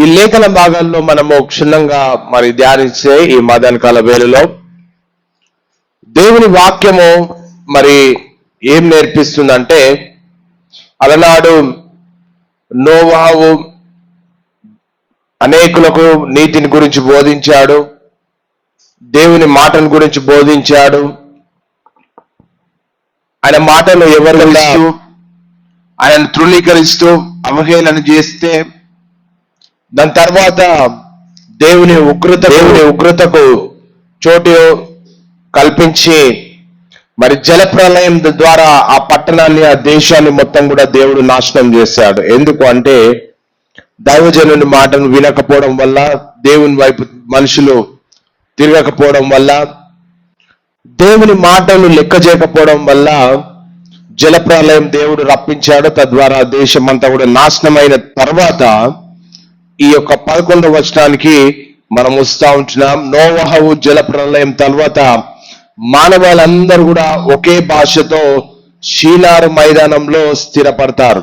ఈ లేఖన భాగాల్లో మనము క్షుణ్ణంగా మరి ధ్యానించే ఈ మధ్యాహ్న కాల వేళలో దేవుని వాక్యము మరి ఏం నేర్పిస్తుందంటే, అలనాడు నోవాహు అనేకులకు నీతిని గురించి బోధించాడు, దేవుని మాటల గురించి బోధించాడు. ఆయన మాటలు ఎవరు ఆయన తృణీకరిస్తూ అవహేళన చేస్తే, దాని తర్వాత దేవుని ఉగ్రతకు చోటు కల్పించి మరి జలప్రలయం ద్వారా ఆ పట్టణాన్ని, ఆ దేశాన్ని మొత్తం కూడా దేవుడు నాశనం చేశాడు. ఎందుకు అంటే దైవజనుని మాటను వినకపోవడం వల్ల, దేవుని వైపు మనుషులు తిరగకపోవడం వల్ల, దేవుని మాటలు లెక్క చేయకపోవడం వల్ల జలప్రలయం దేవుడు రప్పించాడు. తద్వారా దేశం అంతా కూడా నాశనమైన తర్వాత ఈ యొక్క 11వ వచనానికి మనం వస్తూ ఉంటున్నాం. నోవహు జలప్రలయం తర్వాత మానవాళ్ళందరూ కూడా ఒకే భాషతో షీనారు మైదానంలో స్థిరపడతారు.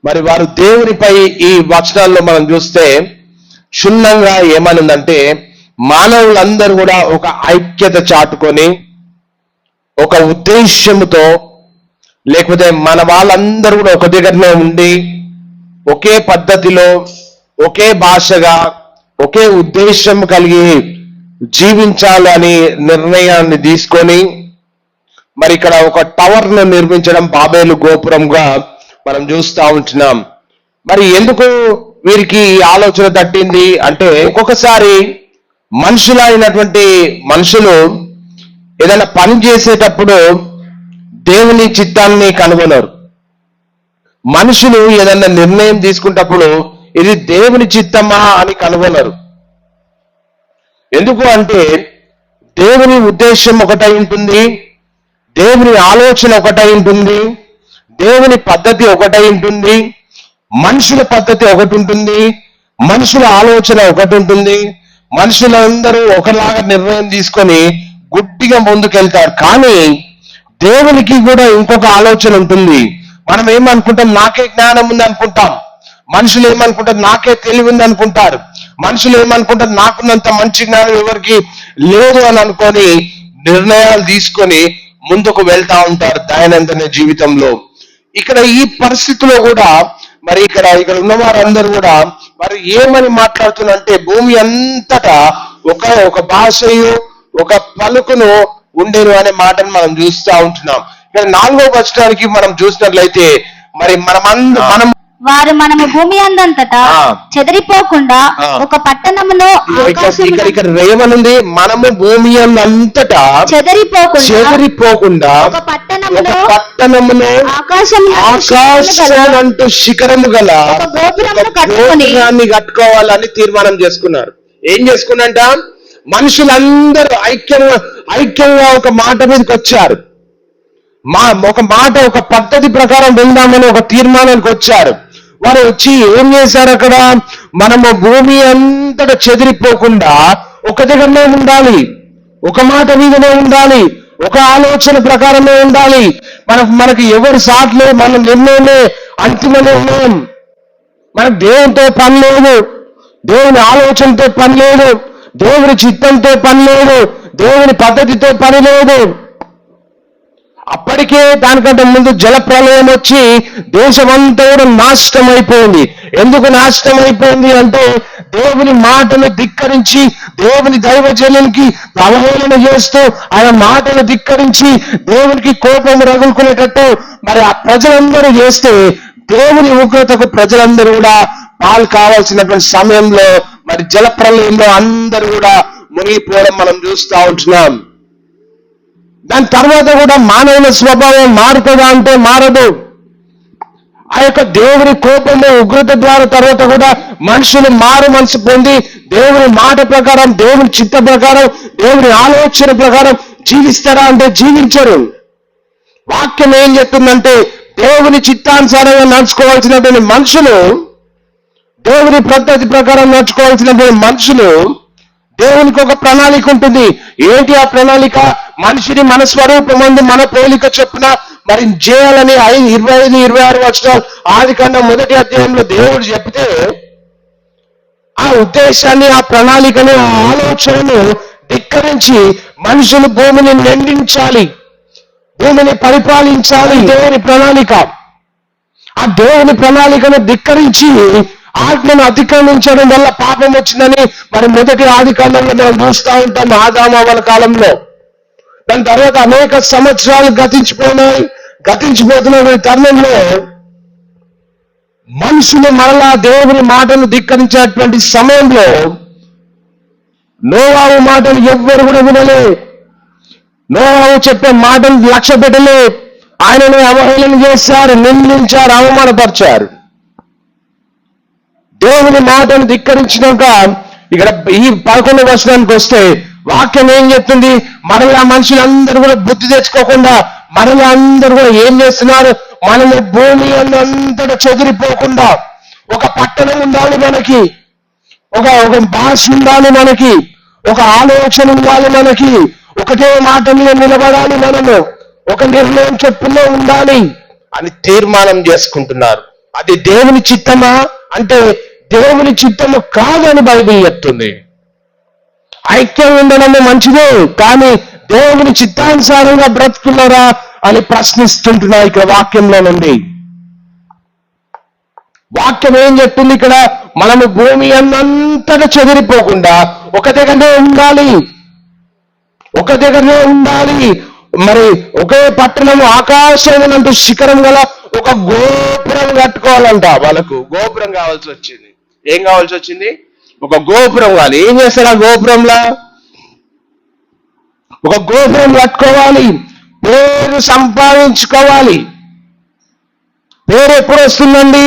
మరి వారు దేవునిపై ఈ వచనాల్లో మనం చూస్తే క్షుణ్ణంగా ఏమనుందంటే, మానవులందరూ కూడా ఒక ఐక్యత చాటుకొని ఒక ఉద్దేశ్యముతో, లేకపోతే మన వాళ్ళందరూ కూడా ఒక దగ్గరనే ఉండి ఒకే పద్ధతిలో ఒకే భాషగా ఒకే ఉద్దేశం కలిగి జీవించాలని నిర్ణయాన్ని తీసుకొని మరి ఇక్కడ ఒక టవర్ను నిర్మించడం, బాబేలు గోపురంగా మనం చూస్తూ ఉంటున్నాం. మరి ఎందుకు వీరికి ఈ ఆలోచన తట్టింది అంటే, ఒక్కొక్కసారి మనుషులైనటువంటి మనుషులు ఏదైనా పని చేసేటప్పుడు దేవుని చిత్తాన్ని కనుగొనరు. మనుషులు ఏదైనా నిర్ణయం తీసుకున్నప్పుడు ఇది దేవుని చిత్తమా అని కనుగొనరు. ఎందుకు అంటే దేవుని ఉద్దేశం ఒకటై ఉంటుంది, దేవుని ఆలోచన ఒకటై ఉంటుంది, దేవుని పద్ధతి ఒకటై ఉంటుంది, మనుషుల పద్ధతి ఒకటి ఉంటుంది, మనుషుల ఆలోచన ఒకటి ఉంటుంది. మనుషులందరూ ఒకలాగా నిర్ణయం తీసుకొని గుడ్డిగా ముందుకెళ్తారు. కానీ దేవునికి కూడా ఇంకొక ఆలోచన ఉంటుంది. మనం ఏమనుకుంటాం, నాకే జ్ఞానం ఉంది అనుకుంటాం. మనుషులు ఏమనుకుంటారు, నాకే తెలివి ఉంది అనుకుంటారు. మనుషులు ఏమనుకుంటారు, నాకున్నంత మంచి జ్ఞానం ఎవరికి లేదు అని అనుకొని నిర్ణయాలు తీసుకొని ముందుకు వెళ్తా ఉంటారు దైనందిన జీవితంలో. ఇక్కడ ఈ పరిస్థితిలో కూడా మరి ఇక్కడ ఉన్న వారందరూ కూడా మరి ఏమని మాట్లాడుతున్నారంటే, భూమి అంతటా ఒక భాషయు ఒక పలుకును ఉండేను అనే మాటను మనం చూస్తూ ఉంటున్నాం. ఇక్కడ 4వ వచనానికి మనం చూసినట్లయితే మరి మనం వారు మనము భూమి అందంతటా చెదిరిపోకుండా ఒక పట్టణములో, ఇక్కడ రేవనుంది, మనము భూమి అందంతటా చెదిరిపోకుండా ఒక పట్టణములో ఆకాశమంటూ శిఖరము గల గోపురాన్ని కట్టుకోవాలని తీర్మానం చేసుకున్నారు. ఏం చేసుకున్నంట, మనుషులందరూ ఐక్యంగా ఒక మాట మీదకి వచ్చారు. ఒక మాట, ఒక పద్ధతి ప్రకారం వెళ్దామని ఒక తీర్మానానికి వచ్చారు. వారు వచ్చి ఏం చేశారు, అక్కడ మనము భూమి అంతటా చెదిరిపోకుండా ఒక దగ్గరనే ఉండాలి, ఒక మాట మీదనే ఉండాలి, ఒక ఆలోచన ప్రకారమే ఉండాలి. మనకు ఎవరు సాట్లే, మన నిర్ణయమే అంతిమ నిర్ణయం. మనకు దేవునితో పని లేదు, దేవుని ఆలోచనతో పని లేదు, దేవుని చిత్తంతో పని లేదు, దేవుని పద్ధతితో పని లేదు. అప్పటికే దానికంటే ముందు జలప్రలయం వచ్చి దేశమంతా కూడా నాశనం అయిపోయింది. ఎందుకు నాశనం అయిపోయింది అంటే, దేవుని మాటను ధిక్కరించి, దేవుని దైవజనునికి అవహేళన చేస్తూ, ఆయన మాటను ధిక్కరించి దేవునికి కోపం రగులుకునేటట్టు మరి ఆ ప్రజలందరూ చేస్తే, దేవుని ఉగ్రతకు ప్రజలందరూ కూడా పాలు కావాల్సినటువంటి సమయంలో మరి జలప్రలయంలో అందరూ కూడా మునిగిపోవడం మనం చూస్తూ ఉంటున్నాం. దాని తర్వాత కూడా మానవుల స్వభావం మారుతుందా అంటే మారదు. ఆ యొక్క దేవుని కోపము ఉగ్రత ద్వారా తర్వాత కూడా మనుషులు మారు మనసు పొంది దేవుని మాట ప్రకారం, దేవుని చిత్త ప్రకారం, దేవుని ఆలోచన ప్రకారం జీవిస్తారా అంటే జీవించరు. వాక్యం ఏం చెప్తుందంటే, దేవుని చిత్తానుసారంగా నడుచుకోవాల్సినటువంటి మనుషులు, దేవుని పద్ధతి ప్రకారం నడుచుకోవాల్సినటువంటి మనుషులు, దేవునికి ఒక ప్రణాళిక ఉంటుంది. ఏంటి ఆ ప్రణాళిక? మనిషిని మన స్వరూపమందు మన పోలిక చొప్పున మరి చేయాలని 25, 26 వచనాలు ఆదికాండం 1వ అధ్యాయంలో దేవుడు చెప్తే, ఉద్దేశాన్ని, ఆ ప్రణాళికను, ఆ ఆలోచనను ధిక్కరించి మనుషులు భూమిని నిండించాలి, భూమిని పరిపాలించాలి. దేవుని ప్రణాళిక. ఆ దేవుని ప్రణాళికను ధిక్కరించి ఆజ్ఞను అతిక్రమించడం వల్ల పాపం వచ్చిందని మరి మొదటి ఆది కాలంలో మనం చూస్తూ ఉంటాం, ఆదామవ్వల కాలంలో. దాని తర్వాత అనేక సంవత్సరాలు గతించిపోతున్న తరుణంలో మనుషులు మరలా దేవుని మాటను ధిక్కరించేటువంటి సమయంలో నోవాహు మాటలు ఎవ్వరు కూడా వినలే. నోవాహు చెప్పే మాటలు లక్ష్య పెట్టలే. ఆయనను అవహేళన చేశారు, నిందించారు, అవమానపరిచారు. దేవుని మాటను ధిక్కరించినాక ఇక్కడ ఈ 11వ వచనానికి వస్తే వాక్యం ఏం చెప్తుంది? మరలా మనుషులందరూ కూడా బుద్ధి తెచ్చుకోకుండా మరలా అందరూ కూడా ఏం చేస్తున్నారు? మనము భూమి అంతటా చెదిరిపోకుండా ఒక పట్టణం ఉండాలి, మనకి ఒక భాష ఉండాలి, మనకి ఒక ఆలోచన ఉండాలి, మనకి ఒకటే మాట మీద నిలబడాలి, మనము ఒక నిర్ణయం చెప్పులో ఉండాలి అని తీర్మానం చేసుకుంటున్నారు. అది దేవుని చిత్తమా అంటే దేవుని చిత్తము కాదని బైబిల్ చెప్తుంది. ఐక్యం ఉండడమే మంచిదే, కానీ దేవుని చిత్తానుసారంగా బ్రతుకున్నారా అని ప్రశ్నిస్తుంటున్నారు ఇక్కడ వాక్యంలో నుండి. వాక్యం ఏం చెప్తుంది ఇక్కడ? మనము భూమి అంతటా చెదిరిపోకుండా ఒక దగ్గరనే ఉండాలి, ఒక దగ్గరనే ఉండాలి. మరి ఒకే పట్టణము ఆకాశం శిఖరం గల ఒక గోపురం కట్టుకోవాలంట. వాళ్ళకు గోపురం కావాల్సి వచ్చింది. ఏం కావాల్సి వచ్చింది? ఒక గోపురం కావాలి. ఏం చేస్తారు ఆ గోపురంలో? ఒక గోపురం కట్టుకోవాలి, పేరు సంపాదించుకోవాలి. పేరు ఎప్పుడు వస్తుందండి?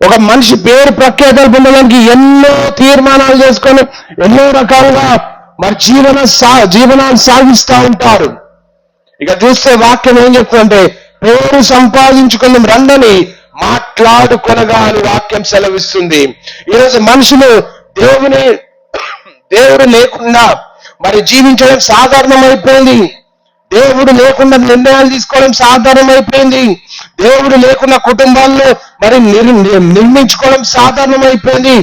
ఒక మనిషి పేరు ప్రఖ్యాతలు పొందడానికి ఎన్నో తీర్మానాలు చేసుకొని ఎన్నో రకాలుగా మరి జీవనాన్ని సాగిస్తూ ఉంటారు. ఇక చూస్తే వాక్యం ఏం చెప్తుందంటే పేరు సంపాదించుకున్న రండని మాట్లాడుకొనగా అని వాక్యం సెలవిస్తుంది. ఈరోజు మనుషులు దేవుడు లేకుండా మరి జీవించడం సాధారణమైపోయింది. దేవుడు లేకుండా నిర్ణయాలు తీసుకోవడం సాధారణమైపోయింది. దేవుడు లేకుండా కుటుంబాల్లో మరి నిర్మించుకోవడం సాధారణమైపోయింది.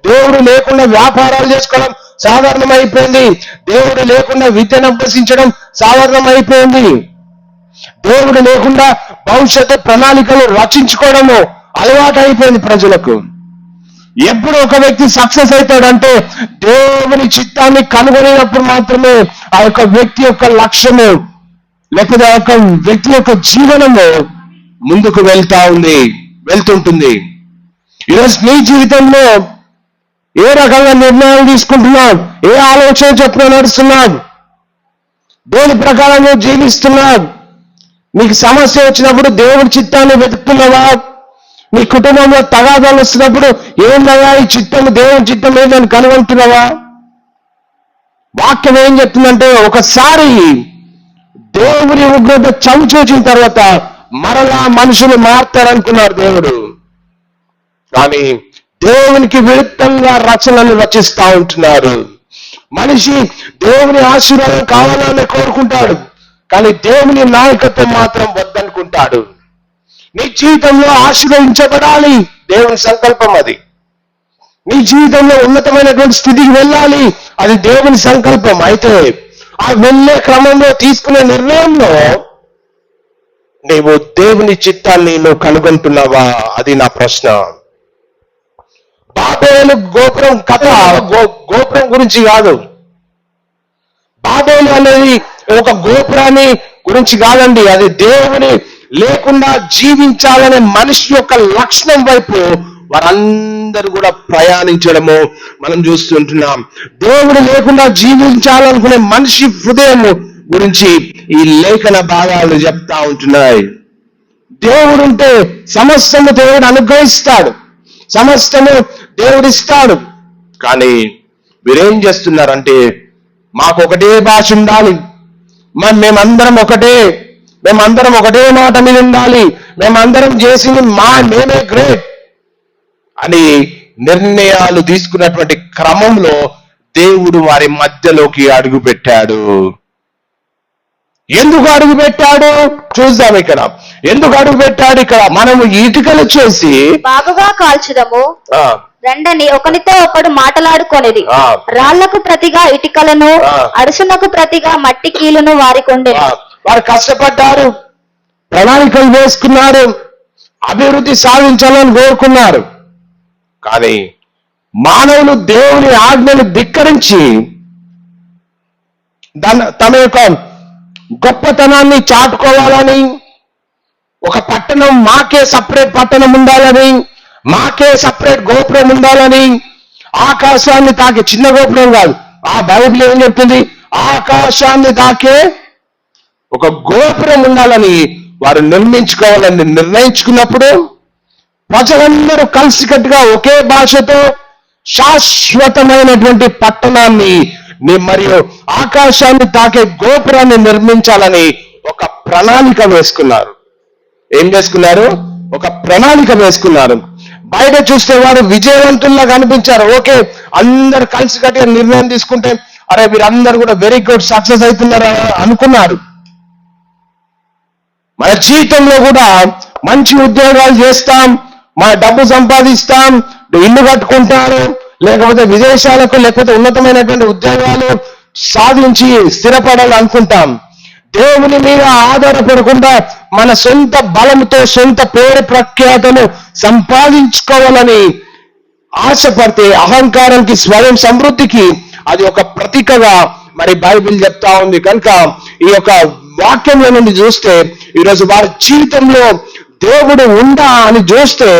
దేవుడు లేకుండా వ్యాపారాలు చేసుకోవడం సాధారణమైపోయింది. దేవుడు లేకుండా విద్యను అభ్యసించడం సాధారణమైపోయింది. దేవుడు లేకుండా భవిష్యత్తు ప్రణాళికలు రచించుకోవడము అలవాటు అయిపోయింది ప్రజలకు. ఎప్పుడు ఒక వ్యక్తి సక్సెస్ అవుతాడంటే దేవుని చిత్తాన్ని కనుగొనేటప్పుడు మాత్రమే ఆ యొక్క వ్యక్తి యొక్క లక్ష్యము లేకపోతే ఆ యొక్క వ్యక్తి యొక్క జీవనము ముందుకు వెళ్తుంటుంది. ఈరోజు నీ జీవితంలో ఏ రకంగా నిర్ణయాలు తీసుకుంటున్నావు? ఏ ఆలోచన చొప్పున నడుస్తున్నావు? దేని ప్రకారంగా జీవిస్తున్నావు? నీకు సమస్య వచ్చినప్పుడు దేవుడి చిత్తాన్ని వెతుకుతున్నావా? నీ కుటుంబంలో తగాదాలు వస్తున్నప్పుడు ఏందయ్యా ఈ చిత్తము, దేవుని చిత్తం ఏదని కనుగొంటున్నావా? వాక్యం ఏం చెప్తుందంటే ఒకసారి దేవుని ఉగ్రత చవి చూచిన తర్వాత మరలా మనుషులు మారుతారనుకున్నారు దేవుడు. కానీ దేవునికి విరుద్ధంగా రచనలు రచిస్తా ఉంటున్నారు. మనిషి దేవుని ఆశీర్వాదం కావాలని కోరుకుంటాడు, కానీ దేవుని నాయకత్వం మాత్రం వద్దనుకుంటాడు. నీ జీవితంలో ఆశీర్వదించబడాలి, దేవుని సంకల్పం అది. నీ జీవితంలో ఉన్నతమైనటువంటి స్థితికి వెళ్ళాలి, అది దేవుని సంకల్పం. అయితే ఆ వెళ్ళే క్రమంలో తీసుకునే నిర్ణయంలో నీవు దేవుని చిత్తాన్ని నువ్వు కనుగొంటున్నావా? అది నా ప్రశ్న. బాబేలు గోపురం కథ గోపురం గురించి కాదు. బాబేలు అనేది ఒక గోపురాన్ని గురించి కాదండి. అది దేవుని లేకుండా జీవించాలనే మనిషి యొక్క లక్షణం వైపు వారందరూ కూడా ప్రయాణించడము మనం చూస్తుంటున్నాం. దేవుడు లేకుండా జీవించాలనుకునే మనిషి హృదయం గురించి ఈ లేఖన భాగాలు చెప్తా ఉంటున్నాయి. దేవుడు ఉంటే సమస్తము దేవుడు అనుగ్రహిస్తాడు, సమస్తము దేవుడిస్తాడు. కానీ వీరేం చేస్తున్నారంటే మాకు ఒకటే భాష ఉండాలి, మేమందరం ఒకటే మాట మీద ఉండాలి, మేమందరం చేసింది మేమే గ్రేట్ అని నిర్ణయాలు తీసుకున్నటువంటి క్రమంలో దేవుడు వారి మధ్యలోకి అడుగు పెట్టాడు. ఎందుకు అడుగు పెట్టాడు చూద్దాం ఇక్కడ. ఎందుకు అడుగు పెట్టాడు ఇక్కడ? మనము ఇటుకలు చేసి బాగుగా కాల్చుదము రెండని ఒకనితో ఒకడు మాటలాడుకొనిది. రాళ్లకు ప్రతిగా ఇటుకలను, అడుసునకు ప్రతిగా మట్టి కీలును వారికొండెను. వారు కష్టపడ్డారు, ప్రణాళికలు వేసుకున్నారు, అభివృద్ధి సాధించాలని కోరుకున్నారు. కానీ మానవులు దేవుని ఆజ్ఞను ధిక్కరించి తమ యొక్క గొప్పతనాన్ని చాటుకోవాలని, ఒక పట్టణం మాకే సపరేట్ పట్టణం ఉండాలని, మాకే సపరేట్ గోపురం ఉండాలని, ఆకాశాన్ని తాకే చిన్న గోపురం కాదు, ఆ బైబిల్ ఏం చెప్తుంది? ఆకాశాన్ని తాకే ఒక గోపురం ఉండాలని వారు నిర్మించుకోవాలని నిర్ణయించుకున్నప్పుడు ప్రజలందరూ కలిసికట్టుగా ఒకే భాషతో శాశ్వతమైనటువంటి పట్టణాన్ని మరియు ఆకాశాన్ని తాకే గోపురాన్ని నిర్మించాలని ఒక ప్రణాళిక వేసుకున్నారు. ఏం చేసుకున్నారు? ఒక ప్రణాళిక వేసుకున్నారు. బయట చూస్తే వారు విజయవంతుల్లా కనిపించారు. ఓకే, అందరు కలిసికట్టుగా నిర్ణయం తీసుకుంటే అరే వీరందరూ కూడా వెరీ గుడ్ సక్సెస్ అవుతున్నారు అనుకున్నారు. మన జీవితంలో కూడా మంచి ఉద్యోగాలు చేస్తాం, మన డబ్బు సంపాదిస్తాం, ఇల్లు కట్టుకుంటారు, లేకపోతే విదేశాలకు లేకపోతే ఉన్నతమైనటువంటి ఉద్యోగాలు సాధించి స్థిరపడాలి అనుకుంటాం. దేవుని మీద ఆధారపడకుండా మన సొంత బలంతో సొంత పేరు ప్రఖ్యాతను సంపాదించుకోవాలని ఆశపడితే అహంకారానికి, స్వయం సమృద్ధికి అది ఒక ప్రతీకగా మరి బైబిల్ చెప్తా ఉంది. కనుక ఈ యొక్క వాక్యంలో నుండి చూస్తే ఈరోజు వారి జీవితంలో దేవుడు ఉందా అని చూస్తే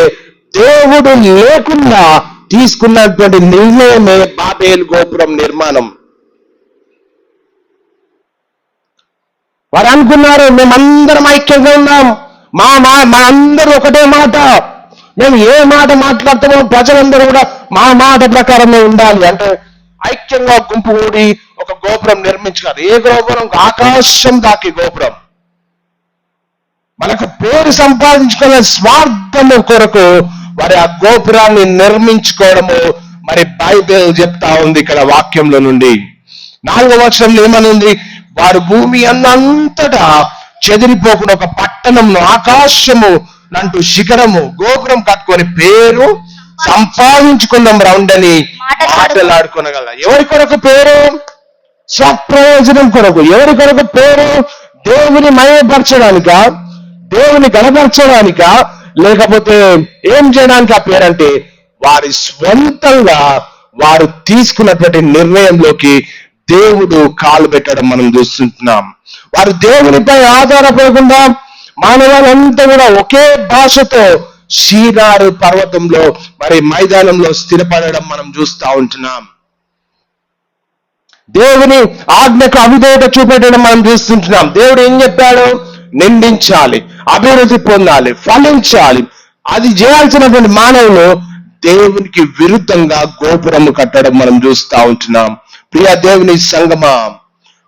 దేవుడు లేకుండా తీసుకున్నటువంటి నిర్ణయమే బాబేలు గోపురం నిర్మాణం. వారు అనుకున్నారు మేమందరం ఐక్యంగా ఉన్నాం, మా అందరూ ఒకటే మాట, మేము ఏ మాట మాట్లాడతామో ప్రజలందరూ కూడా మా మాట ప్రకారమే ఉండాలి అంటే ఐక్యంగా గుంపు కూడి ఒక గోపురం నిర్మించారు. ఏ గోపురం? ఆకాశం దాకి గోపురం. మనకు పేరు సంపాదించుకునే స్వార్థము కొరకు వారి ఆ గోపురాన్ని నిర్మించుకోవడము మరి బైబిల్ చెప్తా ఉంది ఇక్కడ వాక్యంలో నుండి. 4వ వచనంలో ఏమనుంది? వారు భూమి అంతటా చెదిరిపోకుండా ఒక పట్టణంను, ఆకాశము నంటూ శిఖరము, గోపురం కట్టుకొని పేరు సంపాదించుకుందాం రౌండని మాట్లాడుకోనగల. ఎవరి కొరకు పేరు? స్వప్రయోజనం కొరకు. ఎవరి కొరకు పేరు? దేవుని మయపరచడానిక, దేవుని గణపరచడానిక, లేకపోతే ఏం చేయడానికి ఆ పేరంటే వారి స్వంతంగా వారు తీసుకున్నటువంటి నిర్ణయంలోకి దేవుడు కాలు పెట్టడం మనం చూస్తుంటున్నాం. వారు దేవునిపై ఆధారపడకుండా మానవాళ్ళంతా కూడా ఒకే భాషతో షీనారు పర్వతంలో మరి మైదానంలో స్థిరపడడం మనం చూస్తూ ఉంటున్నాం. దేవుని ఆజ్ఞకు అవిధేయత చూపెట్టడం మనం చూస్తుంటున్నాం. దేవుడు ఏం చెప్పాడు? నిందించాలి, అభివృద్ధి పొందాలి, ఫలించాలి. అది చేయాల్సినటువంటి మానవులు దేవునికి విరుద్ధంగా గోపురము కట్టడం మనం చూస్తూ ఉంటున్నాం. ప్రియ దేవుని సంగమా,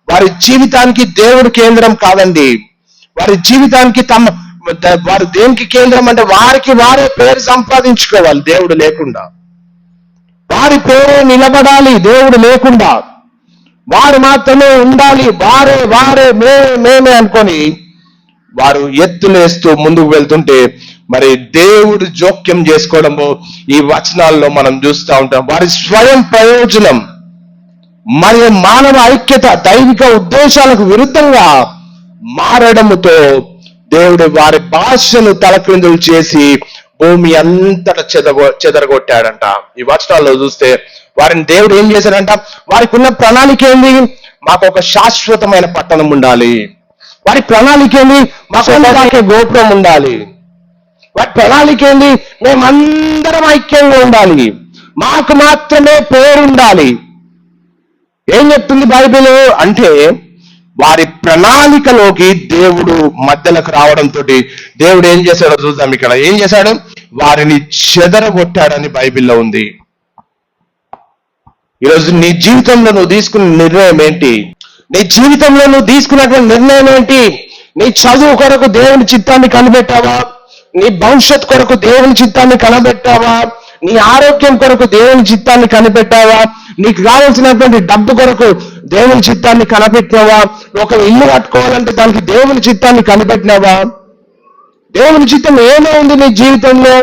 వారి జీవితానికి దేవుడు కేంద్రం కాదండి. వారి జీవితానికి వారు దేనికి కేంద్రం అంటే వారికి వారే పేరు సంపాదించుకోవాలి దేవుడు లేకుండా. వారి పేరే నిలబడాలి దేవుడు లేకుండా. వారు మాత్రమే ఉండాలి, వారే మేమే అనుకొని వారు ఎత్తులేస్తూ ముందుకు వెళ్తుంటే మరి దేవుడు జోక్యం చేసుకోవడము ఈ వచనాల్లో మనం చూస్తూ ఉంటాం. వారి స్వయం ప్రయోజనం మరియు మానవ ఐక్యత, దైవిక ఉద్దేశాలకు విరుద్ధంగా మారడముతో దేవుడు వారి భాషను తలక్రిందులు చేసి భూమి అంతటా చెదరగొట్టాడంట. ఈ వచనాల్లో చూస్తే వారిని దేవుడు ఏం చేశాడంట? వారికి ఉన్న ప్రణాళిక ఏంది? మాకు ఒక శాశ్వతమైన పట్టణం ఉండాలి. వారి ప్రణాళిక ఏంది? మాకు గోపురం ఉండాలి. వారి ప్రణాళిక ఏంది? మేమందరం ఐక్యంగా ఉండాలి, మాకు మాత్రమే పేరు ఉండాలి. ఏం చెప్తుంది బైబిల్ అంటే వారి ప్రణాళికలోకి దేవుడు మధ్యలోకి రావడంతో దేవుడు ఏం చేశాడో చూద్దాం. ఇక్కడ ఏం చేశాడు? వారిని చెదరగొట్టాడని బైబిల్లో ఉంది. ఈరోజు నీ జీవితంలో నువ్వు తీసుకున్న నిర్ణయం ఏంటి? నీ జీవితంలో నువ్వు తీసుకున్నటువంటి నిర్ణయం ఏంటి? నీ చదువు కొరకు దేవుని చిత్తాన్ని కనిపెట్టావా? నీ భవిష్యత్ కొరకు దేవుని చిత్తాన్ని కనిపెట్టావా? నీ ఆరోగ్యం కొరకు దేవుని చిత్తాన్ని కనిపెట్టావా? నీకు కావాల్సినటువంటి డబ్బు కొరకు దేవుని చిత్తాన్ని కనిపెట్టినావా? ఒక ఇల్లు కట్టుకోవాలంటే దానికి దేవుని చిత్తాన్ని కనిపెట్టినావా? దేవుని చిత్తం ఏమో ఉంది నీ జీవితంలో?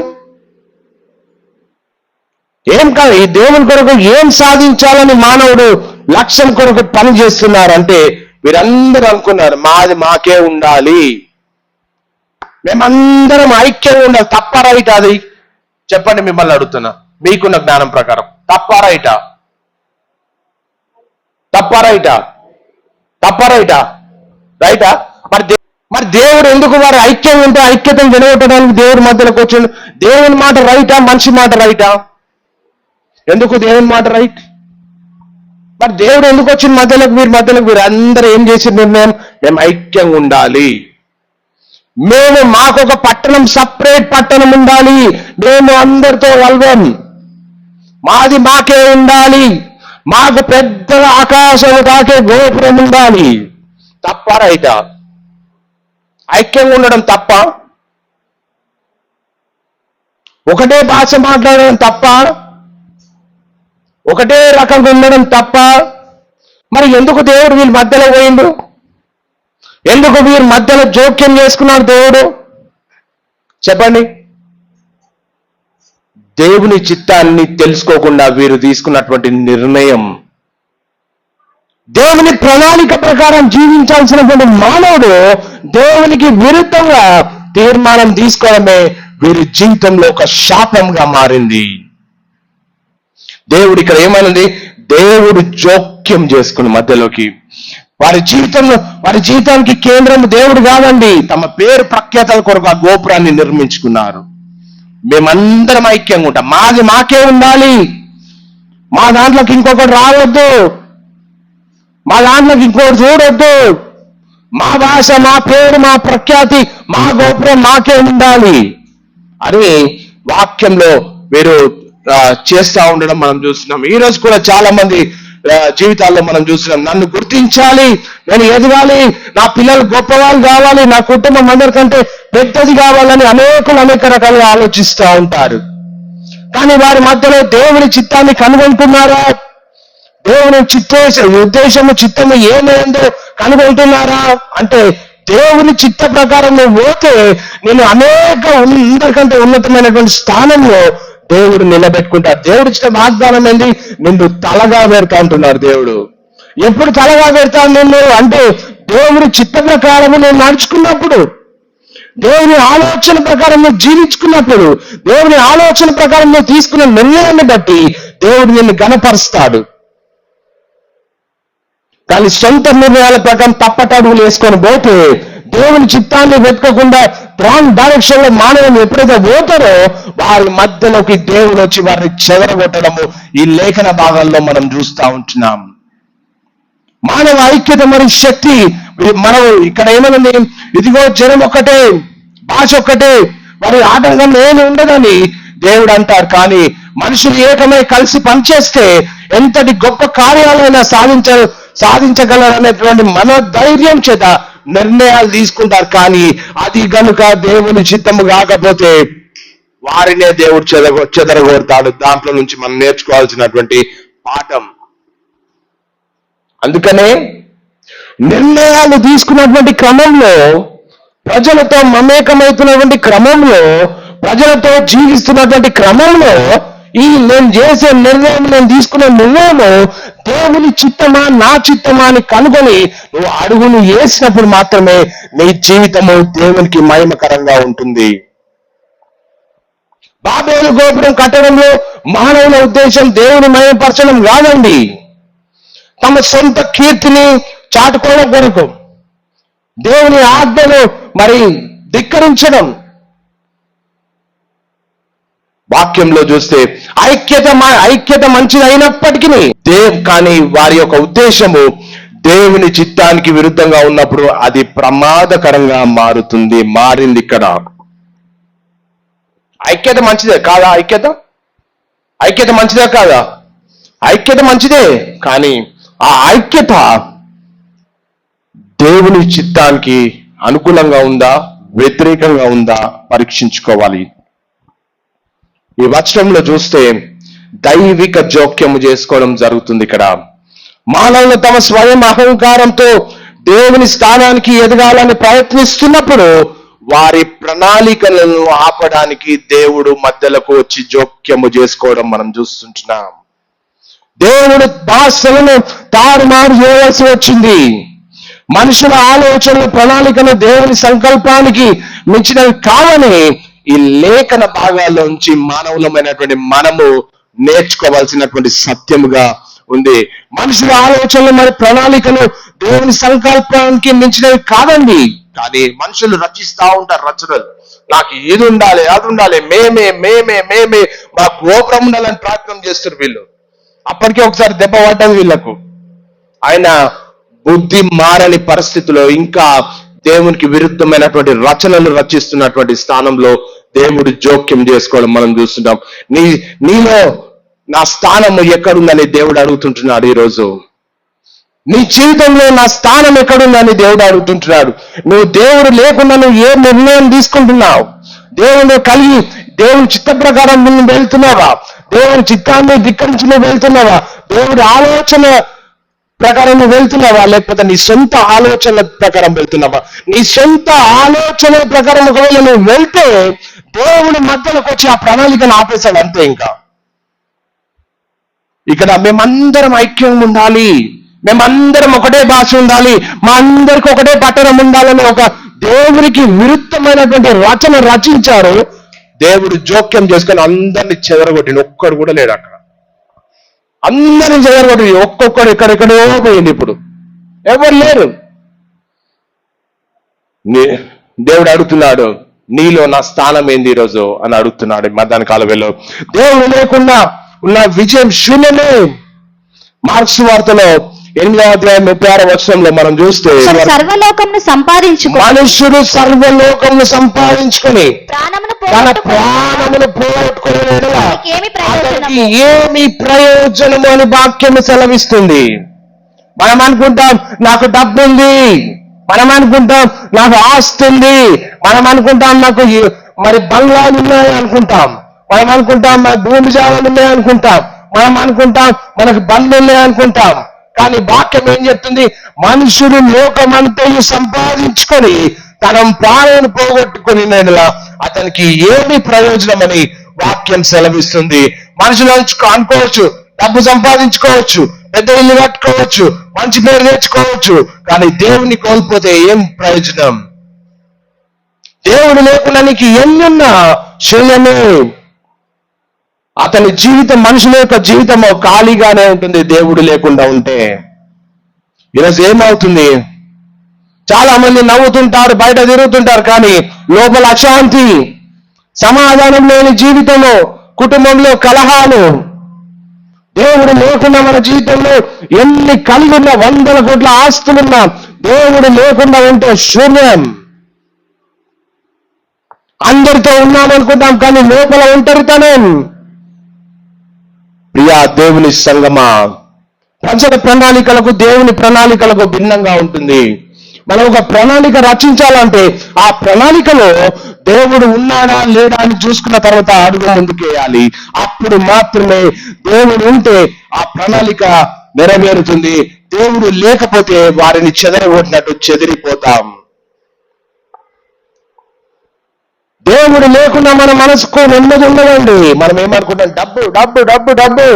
ఏం కాదు. ఈ దేవుని కొరకు ఏం సాధించాలని మానవుడు లక్ష్యం కొరకు పని చేస్తున్నారంటే వీరందరూ అనుకున్నారు మాది మాకే ఉండాలి, మేమందరం ఐక్యంగా ఉండాలి. తప్ప రైట్ అది? చెప్పండి, మిమ్మల్ని అడుగుతున్నా, మీకున్న జ్ఞానం ప్రకారం తప్ప రైటా? తప్ప రైటా? తప్ప రైటా? రైటా? మరి దేవుడు ఎందుకు వారు ఐక్యంగా ఉంటే ఐక్యతను వినగొట్టడానికి దేవుడి మధ్యలోకి వచ్చాడు? దేవుని మాట రైటా, మనిషి మాట రైటా? ఎందుకు దేవుని మాట రైట్? మరి దేవుడు ఎందుకు వచ్చిన మధ్యలోకి? మీరు అందరూ ఏం చేసిన నిర్ణయం? మేము ఐక్యంగా ఉండాలి, మాకు ఒక పట్టణం, సపరేట్ పట్టణం ఉండాలి, మేము అందరితో కలవం, మాది మాకే ఉండాలి, మాకు పెద్ద ఆకాశం తాకే గోపురం ఉండాలి. తప్ప రైటా? ఐక్యంగా ఉండడం తప్ప? ఒకటే భాష మాట్లాడడం తప్ప? ఒకటే రకంగా ఉండడం తప్ప? మరి ఎందుకు దేవుడు వీళ్ళ మధ్యలో పోయిండు? ఎందుకు వీరి మధ్యలో జోక్యం చేసుకున్నాడు దేవుడు? చెప్పండి. దేవుని చిత్తాన్ని తెలుసుకోకుండా వీరు తీసుకున్నటువంటి నిర్ణయం. దేవుని ప్రణాళిక ప్రకారం జీవించాల్సినటువంటి మానవుడు దేవునికి విరుద్ధంగా తీర్మానం తీసుకోవడమే వీరి జీవితంలో ఒక శాపంగా మారింది. దేవుడు ఇక్కడ ఏమన్నది? దేవుడు జోక్యం చేసుకుని మధ్యలోకి వారి జీవితానికి కేంద్రం దేవుడు కాదండి. తమ పేరు ప్రఖ్యాతల కొరకు ఆ గోపురాన్ని నిర్మించుకున్నారు. మేమందరం ఐక్యంగా ఉంటాం, మాది మాకే ఉండాలి, మా దాంట్లోకి ఇంకొకటి రావద్దు, మా దాంట్లోకి ఇంకోటి చూడొద్దు, మా భాష, మా పేరు, మా ప్రఖ్యాతి, మా గోపురం మాకే ఉండాలి అని వాక్యంలో వీరు చేస్తూ ఉండడం మనం చూస్తున్నాం. ఈ రోజు కూడా చాలా మంది జీవితాల్లో మనం చూస్తున్నాం. నన్ను గుర్తించాలి, నేను ఎదగాలి, నా పిల్లలు గొప్పవాళ్ళు కావాలి, నా కుటుంబం అందరికంటే పెద్దది కావాలని అనేక రకాలుగా ఆలోచిస్తూ ఉంటారు. కానీ వారి మధ్యలో దేవుని చిత్తాన్ని కనుగొంటున్నారా? దేవుని ఉద్దేశము, చిత్తము ఏమైందో కనుగొంటున్నారా? అంటే దేవుని చిత్త ప్రకారం నువ్వు పోతే నేను అందరికంటే ఉన్నతమైనటువంటి స్థానంలో దేవుడు నిలబెట్టుకుంటాడు. దేవుడు ఇచ్చిన వాగ్దానం ఏంది? నిన్ను తలగా పెడతా అంటున్నాడు దేవుడు. ఎప్పుడు తలగా పెడతాను నిన్ను అంటే దేవుని చిత్త ప్రకారం నేను నడుచుకున్నప్పుడు, దేవుని ఆలోచన ప్రకారం నువ్వు జీవించుకున్నప్పుడు, దేవుని ఆలోచన ప్రకారం నువ్వు తీసుకున్న నిర్ణయాన్ని బట్టి దేవుడు నిన్ను గణపరుస్తాడు. కానీ సొంత నిర్ణయాల ప్రకారం తప్పటడుగులు వేసుకొని పోతే, దేవుని చిత్తాన్ని వెతకకుండా రాంగ్ డైరెక్షన్ లో మానవులు ఎప్పుడైతే పోతారో వారి మధ్యలోకి దేవుడు వచ్చి వారిని చెదరగొట్టడము ఈ లేఖన భాగాల్లో మనం చూస్తూ ఉంటున్నాం. మానవ ఐక్యత మరి శక్తి. మనం ఇక్కడ ఏమనుంది? ఇదిగో జనం ఒక్కటే, భాష ఒక్కటే, వారి ఆటంకం ఏమి ఉండదని దేవుడు అంటారు. కానీ మనుషులు ఏకమై కలిసి పనిచేస్తే ఎంతటి గొప్ప కార్యాలైనా సాధించగలరనేటువంటి మనోధైర్యం చేత నిర్ణయాలు తీసుకుంటారు. కానీ అది గనుక దేవుని చిత్తము కాకపోతే వారినే దేవుడు చెదరగొడతాడు. దాంట్లో నుంచి మనం నేర్చుకోవాల్సినటువంటి పాఠం. అందుకనే నిర్ణయాలు తీసుకున్నటువంటి క్రమంలో, ప్రజలతో మమేకమవుతున్నటువంటి క్రమంలో, ప్రజలతో జీవిస్తున్నటువంటి క్రమంలో నేను చేసే నిర్ణయం, నేను తీసుకునే నిర్ణయము దేవుని చిత్తమా నా చిత్తమా అని కనుగొని నువ్వు అడుగులు వేసినప్పుడు మాత్రమే నీ జీవితము దేవునికి మహిమకరంగా ఉంటుంది. బాబేలు గోపురం కట్టడంలో మానవుల ఉద్దేశం దేవుని మహిమపరచడం కాదండి, తమ సొంత కీర్తిని చాటుకోవడం కొరకు, దేవుని ఆజ్ఞను మరి ధిక్కరించడం. వాక్యంలో చూస్తే ఐక్యత మంచిది అయినప్పటికీ కానీ వారి యొక్క ఉద్దేశము దేవుని చిత్తానికి విరుద్ధంగా ఉన్నప్పుడు అది ప్రమాదకరంగా మారింది. ఇక్కడ ఐక్యత మంచిదే కాదా? ఐక్యత మంచిదే కాదా? ఐక్యత మంచిదే. కానీ ఆ ఐక్యత దేవుని చిత్తానికి అనుకూలంగా ఉందా, వ్యతిరేకంగా ఉందా పరీక్షించుకోవాలి. ఈ వచనంలో చూస్తే దైవిక జోక్యము చేసుకోవడం జరుగుతుంది. ఇక్కడ మానవులు తమ స్వయం అహంకారంతో దేవుని స్థానానికి ఎదగాలని ప్రయత్నిస్తున్నప్పుడు వారి ప్రణాళికలను ఆపడానికి దేవుడు మధ్యలోకి వచ్చి జోక్యము చేసుకోవడం మనం చూస్తుంటున్నాం. దేవుడు భాషలను తారుమారు చేయవలసి వచ్చింది. మనుషుల ఆలోచనల ప్రణాళికను దేవుని సంకల్పానికి మించినవి కావని ఈ లేఖన భాగాల్లోంచి మానవులమైనటువంటి మనము నేర్చుకోవాల్సినటువంటి సత్యముగా ఉంది. మనుషుల ఆలోచనలు మరి ప్రణాళికలు దేవుని సంకల్పానికి మించినవి కాదండి. కానీ మనుషులు రచిస్తా ఉంటారు రచనలు. నాకు ఇది ఉండాలి, అది ఉండాలి, మేమే మేమే మేమే మా గోపురం ఉండాలని ప్రయత్నం చేస్తారు వీళ్ళు. అప్పటికే ఒకసారి దెబ్బ పడ్డది వీళ్ళకు. ఆయన బుద్ధి మారని పరిస్థితిలో ఇంకా దేవునికి విరుద్ధమైనటువంటి రచనలు రచిస్తున్నటువంటి స్థానంలో దేవుడు జోక్యం చేసుకోవడం మనం చూస్తుంటాం. నీలో నా స్థానము ఎక్కడుందని దేవుడు అడుగుతుంటున్నాడు. ఈరోజు నీ జీవితంలో నా స్థానం ఎక్కడుందని దేవుడు అడుగుతుంటున్నాడు. నువ్వు దేవుడు లేకుండా నువ్వు ఏ నిర్ణయం తీసుకుంటున్నావు? దేవుడు కలిగి దేవుని చిత్త ప్రకారం నువ్వు వెళ్తున్నావా? దేవుని చిత్తాన్ని ధిక్కరించి నువ్వు వెళ్తున్నావా? దేవుడి ఆలోచన ప్రకారం నువ్వు వెళ్తున్నావా? లేకపోతే నీ సొంత ఆలోచన ప్రకారం వెళ్తున్నావా? నీ సొంత ఆలోచన ప్రకారం ఒకవేళ నువ్వు వెళ్తే దేవుడి మధ్యలోకి వచ్చి ఆ ప్రణాళికను ఆపేశాడు అంతే. ఇంకా ఇక్కడ మేమందరం ఐక్యంగా ఉండాలి, మేమందరం ఒకటే భాష ఉండాలి, మా అందరికి ఒకటే పట్టణం ఉండాలని ఒక దేవునికి విరుద్ధమైనటువంటి రచన రచించారు. దేవుడు జోక్యం చేసుకొని అందరినీ చెదరగొట్టింది. ఒక్కడు కూడా లేడు అక్కడ. అందరిని చెదరగొట్టి ఒక్కొక్కడు ఎక్కడెక్కడో పోయింది. ఇప్పుడు ఎవరు లేరు. దేవుడు అడుగుతున్నాడు, నీలో నా స్థానం ఏంది ఈరోజు అని అడుగుతున్నాడు. మధ్యాహ్న కాలంలో దేవుడు లేకుండా ఉన్న విజయం శూన్యమే. మార్క్స్ వార్తలో 8వ అధ్యాయం 36వ వచనంలో మనం చూస్తే సర్వలోకమును సంపాదించుకొని మనుషుడు సర్వలోకమును సంపాదించుకొని తన ప్రాణమును పోగొట్టుకునే ఏమి ప్రయోజనము అని వాక్యము సెలవిస్తుంది. మనం అనుకుంటాం నాకు డబ్బు ఉంది, మనం అనుకుంటాం నాకు ఆస్తి ఉంది, మనం అనుకుంటాం నాకు మరి బంగ్లాలు ఉన్నాయి అనుకుంటాం, మనం అనుకుంటాం మనకు భూమి జాగాలు ఉన్నాయి అనుకుంటాం, మనం అనుకుంటాం మనకు బండ్లు ఉన్నాయి అనుకుంటాం. కానీ వాక్యం ఏం చెప్తుంది? మనుషుడు లోకమంతయు సంపాదించుకొని తన ప్రాణాన్ని పోగొట్టుకుని అతనికి ఏమి ప్రయోజనం అని వాక్యం సెలవిస్తుంది. మనుషులు అనుకోవచ్చు, డబ్బు సంపాదించుకోవచ్చు, పెద్ద ఇల్లు కట్టుకోవచ్చు, మంచి పేరు తెచ్చుకోవచ్చు, కానీ దేవుని కోల్పోతే ఏం ప్రయోజనం? దేవుడు లేకుండా నీకు ఎన్నున్నా శూన్యమే. అతని జీవితం, మనుషుల యొక్క జీవితం ఖాళీగానే ఉంటుంది దేవుడు లేకుండా ఉంటే. ఈరోజు ఏమవుతుంది? చాలా మంది నవ్వుతుంటారు, బయట తిరుగుతుంటారు, కానీ లోపల అశాంతి, సమాధానం లేని జీవితము, కుటుంబంలో కలహాలు. దేవుడు లేకుండా మన జీవితంలో ఎన్ని కలిగి ఉన్నా, 100 కోట్ల ఆస్తులున్నా దేవుడు లేకుండా ఉంటే శూన్యం. అందరితో ఉన్నామనుకుంటాం, కానీ లోపల ఒంటరితనం. ప్రియా దేవుని సంగమా, ప్రజల ప్రణాళికలకు దేవుని ప్రణాళికలకు భిన్నంగా ఉంటుంది. మనం ఒక ప్రణాళిక రచించాలంటే ఆ ప్రణాళికలో దేవుడు ఉన్నాడా లేడా అని చూసుకున్న తర్వాత అడుగు ముందుకేయాలి. అప్పుడు మాత్రమే దేవుడు ఉంటే ఆ ప్రణాళిక నెరవేరుతుంది. దేవుడు లేకపోతే వారిని చెదరగొట్టినట్టు చెదిరిపోతాం. దేవుడు లేకుండా మన మనసుకు నెమ్మది ఉండదండి. మనం ఏమనుకుంటాం? డబ్బు డబ్బు డబ్బు డబ్బు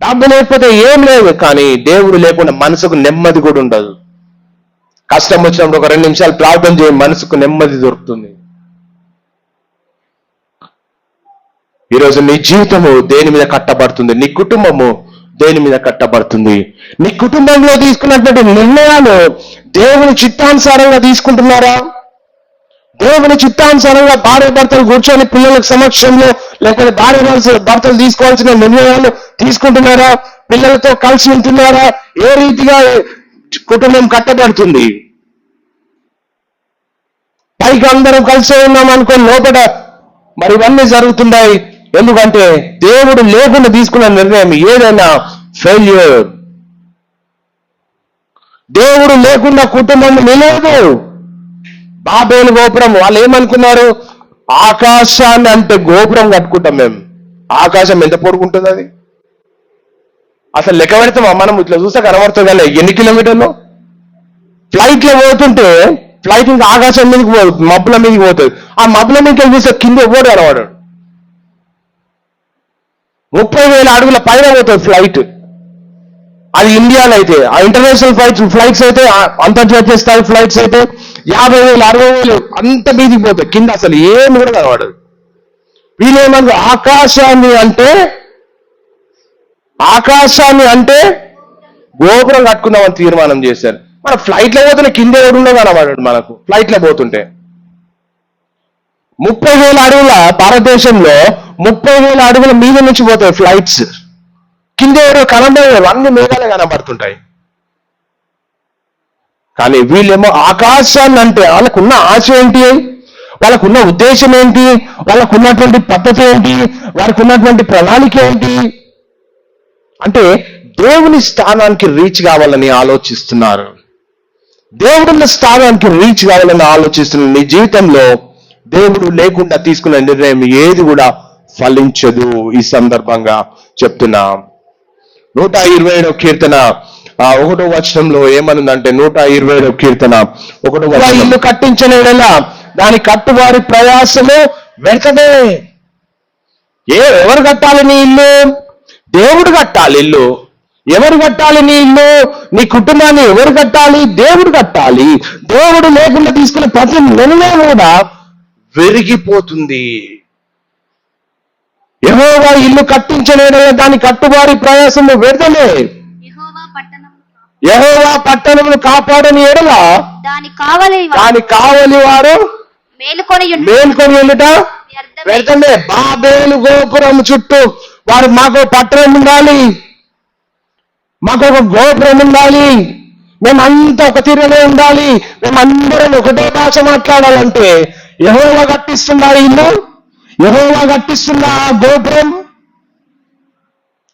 డబ్బు లేకపోతే ఏం లేదు. కానీ దేవుడు లేకుండా మనసుకు నెమ్మది కూడా ఉండదు. కష్టం వచ్చినప్పుడు ఒక 2 నిమిషాలు ప్రార్థన చేయ, మనసుకు నెమ్మది దొరుకుతుంది. ఈరోజు నీ జీవితము దేని మీద కట్టబడుతుంది? నీ కుటుంబము దేని మీద కట్టబడుతుంది? నీ కుటుంబంలో తీసుకున్నటువంటి నిర్ణయాలు దేవుని చిత్తానుసారంగా తీసుకుంటున్నారా? దేవుని చిత్తానుసారంగా భార్య భర్తలు కూర్చొని పిల్లల సమక్షంలో, లేకపోతే భార్య భర్తలు తీసుకోవాల్సిన నిర్ణయాలు తీసుకుంటున్నారా? పిల్లలతో కలిసి ఉంటున్నారా? ఏ రీతిగా కుటుంబం కట్టబడుతుంది? పైకి అందరం కలిసే ఉన్నాం అనుకో, లోపల మరి ఇవన్నీ జరుగుతున్నాయి. ఎందుకంటే దేవుడు లేకుండా తీసుకున్న నిర్ణయం ఏదైనా ఫెయిల్యూర్. దేవుడు లేకుండా కుటుంబం నిలవదు. బాబేలు గోపురం, వాళ్ళు ఏమనుకున్నారు? ఆకాశాన్ని అంటే గోపురం కట్టుకుంటాం మేము. ఆకాశం ఎంత పొడుగుంటుంది? అది అసలు లెక్క పెడతామా మనం? ఇట్లా చూస్తే కనబడుతుంది కానీ ఎన్ని కిలోమీటర్లు? ఫ్లైట్ లో పోతుంటే ఫ్లైట్ ఇంకా ఆకాశం మీదకి పోతుంది, మబ్బుల మీదకి పోతుంది. ఆ మబ్బుల మీదకి చూస్తే కింద ఎవ్వడు కనబడాడు. 30,000 అడుగుల పైన పోతుంది ఫ్లైట్. అది ఇండియాలో అయితే, ఆ ఇంటర్నేషనల్ ఫ్లైట్స్ అయితే, అంతర్జాతీయ స్థాయి ఫ్లైట్స్ అయితే 50,000 60,000 అంత మీదికి పోతాయి. కింద అసలు ఏమి కూడా కనబడదు. వీళ్ళేమన్నా ఆకాశాన్ని అంటే గోపురం కట్టుకుందామని తీర్మానం చేశారు. మన ఫ్లైట్ లో పోతున్న కింద ఎవడుండో కనబడాడు మనకు. ఫ్లైట్ లో పోతుంటే 30,000 అడుగుల భారతదేశంలో 30,000 అడుగుల మీద నుంచి పోతాయి ఫ్లైట్స్. కింద ఎవరో కనబడలేదు, అన్ని మేఘాలే కనబడుతుంటాయి. కానీ వీళ్ళేమో ఆకాశాన్ని అంటే వాళ్ళకున్న ఆశ ఏంటి, వాళ్ళకున్న ఉద్దేశం ఏంటి, వాళ్ళకున్నటువంటి పద్ధతి ఏంటి, వారికి ఉన్నటువంటి ప్రణాళిక ఏంటి అంటే దేవుని స్థానానికి రీచ్ కావాలని ఆలోచిస్తున్నారు. దేవుడున్న స్థానానికి రీచ్ కావాలని ఆలోచిస్తున్నారు. నీ జీవితంలో దేవుడు లేకుండా తీసుకున్న నిర్ణయం ఏది కూడా ఫలించదు. ఈ సందర్భంగా చెప్తున్నా. 127వ కీర్తన 1వ వచనంలో ఏమనుందంటే, 127వ కీర్తన 1వ వచనం, ఇల్లు కట్టించిన యెడల దాని కట్టువారి ప్రయాసము వ్యర్థమే. ఎవరు కట్టాలి నీ ఇల్లు? దేవుడు కట్టాలి ఇల్లు. ఎవరు కట్టాలి నీ ఇల్లు? నీ కుటుంబాన్ని ఎవరు కట్టాలి? దేవుడు కట్టాలి. దేవుడు లేకుండా తీసుకున్న ప్రతి నిర్ణయం కూడా విరిగిపోతుంది. యెహోవా ఇల్లు కట్టించిన యెడల దాని కట్టువారి ప్రయాసము వ్యర్థమే. యెహోవా పట్టణమును కాపాడని ఎడల దాని కావలి వారు మేలుకొని ఉండుట వ్యర్థమే. బాబేలు గోపురం చుట్టూ వారు మాకు పట్టణం ఉండాలి, మాకు ఒక గోపురం ఉండాలి, మేమంతా ఒక తీరునే ఉండాలి, మేమందరం ఒకటే భాష మాట్లాడాలంటే యెహోవా కట్టిస్తుందా ఇల్లు? యెహోవా కట్టిస్తుందా ఆ గోపురం?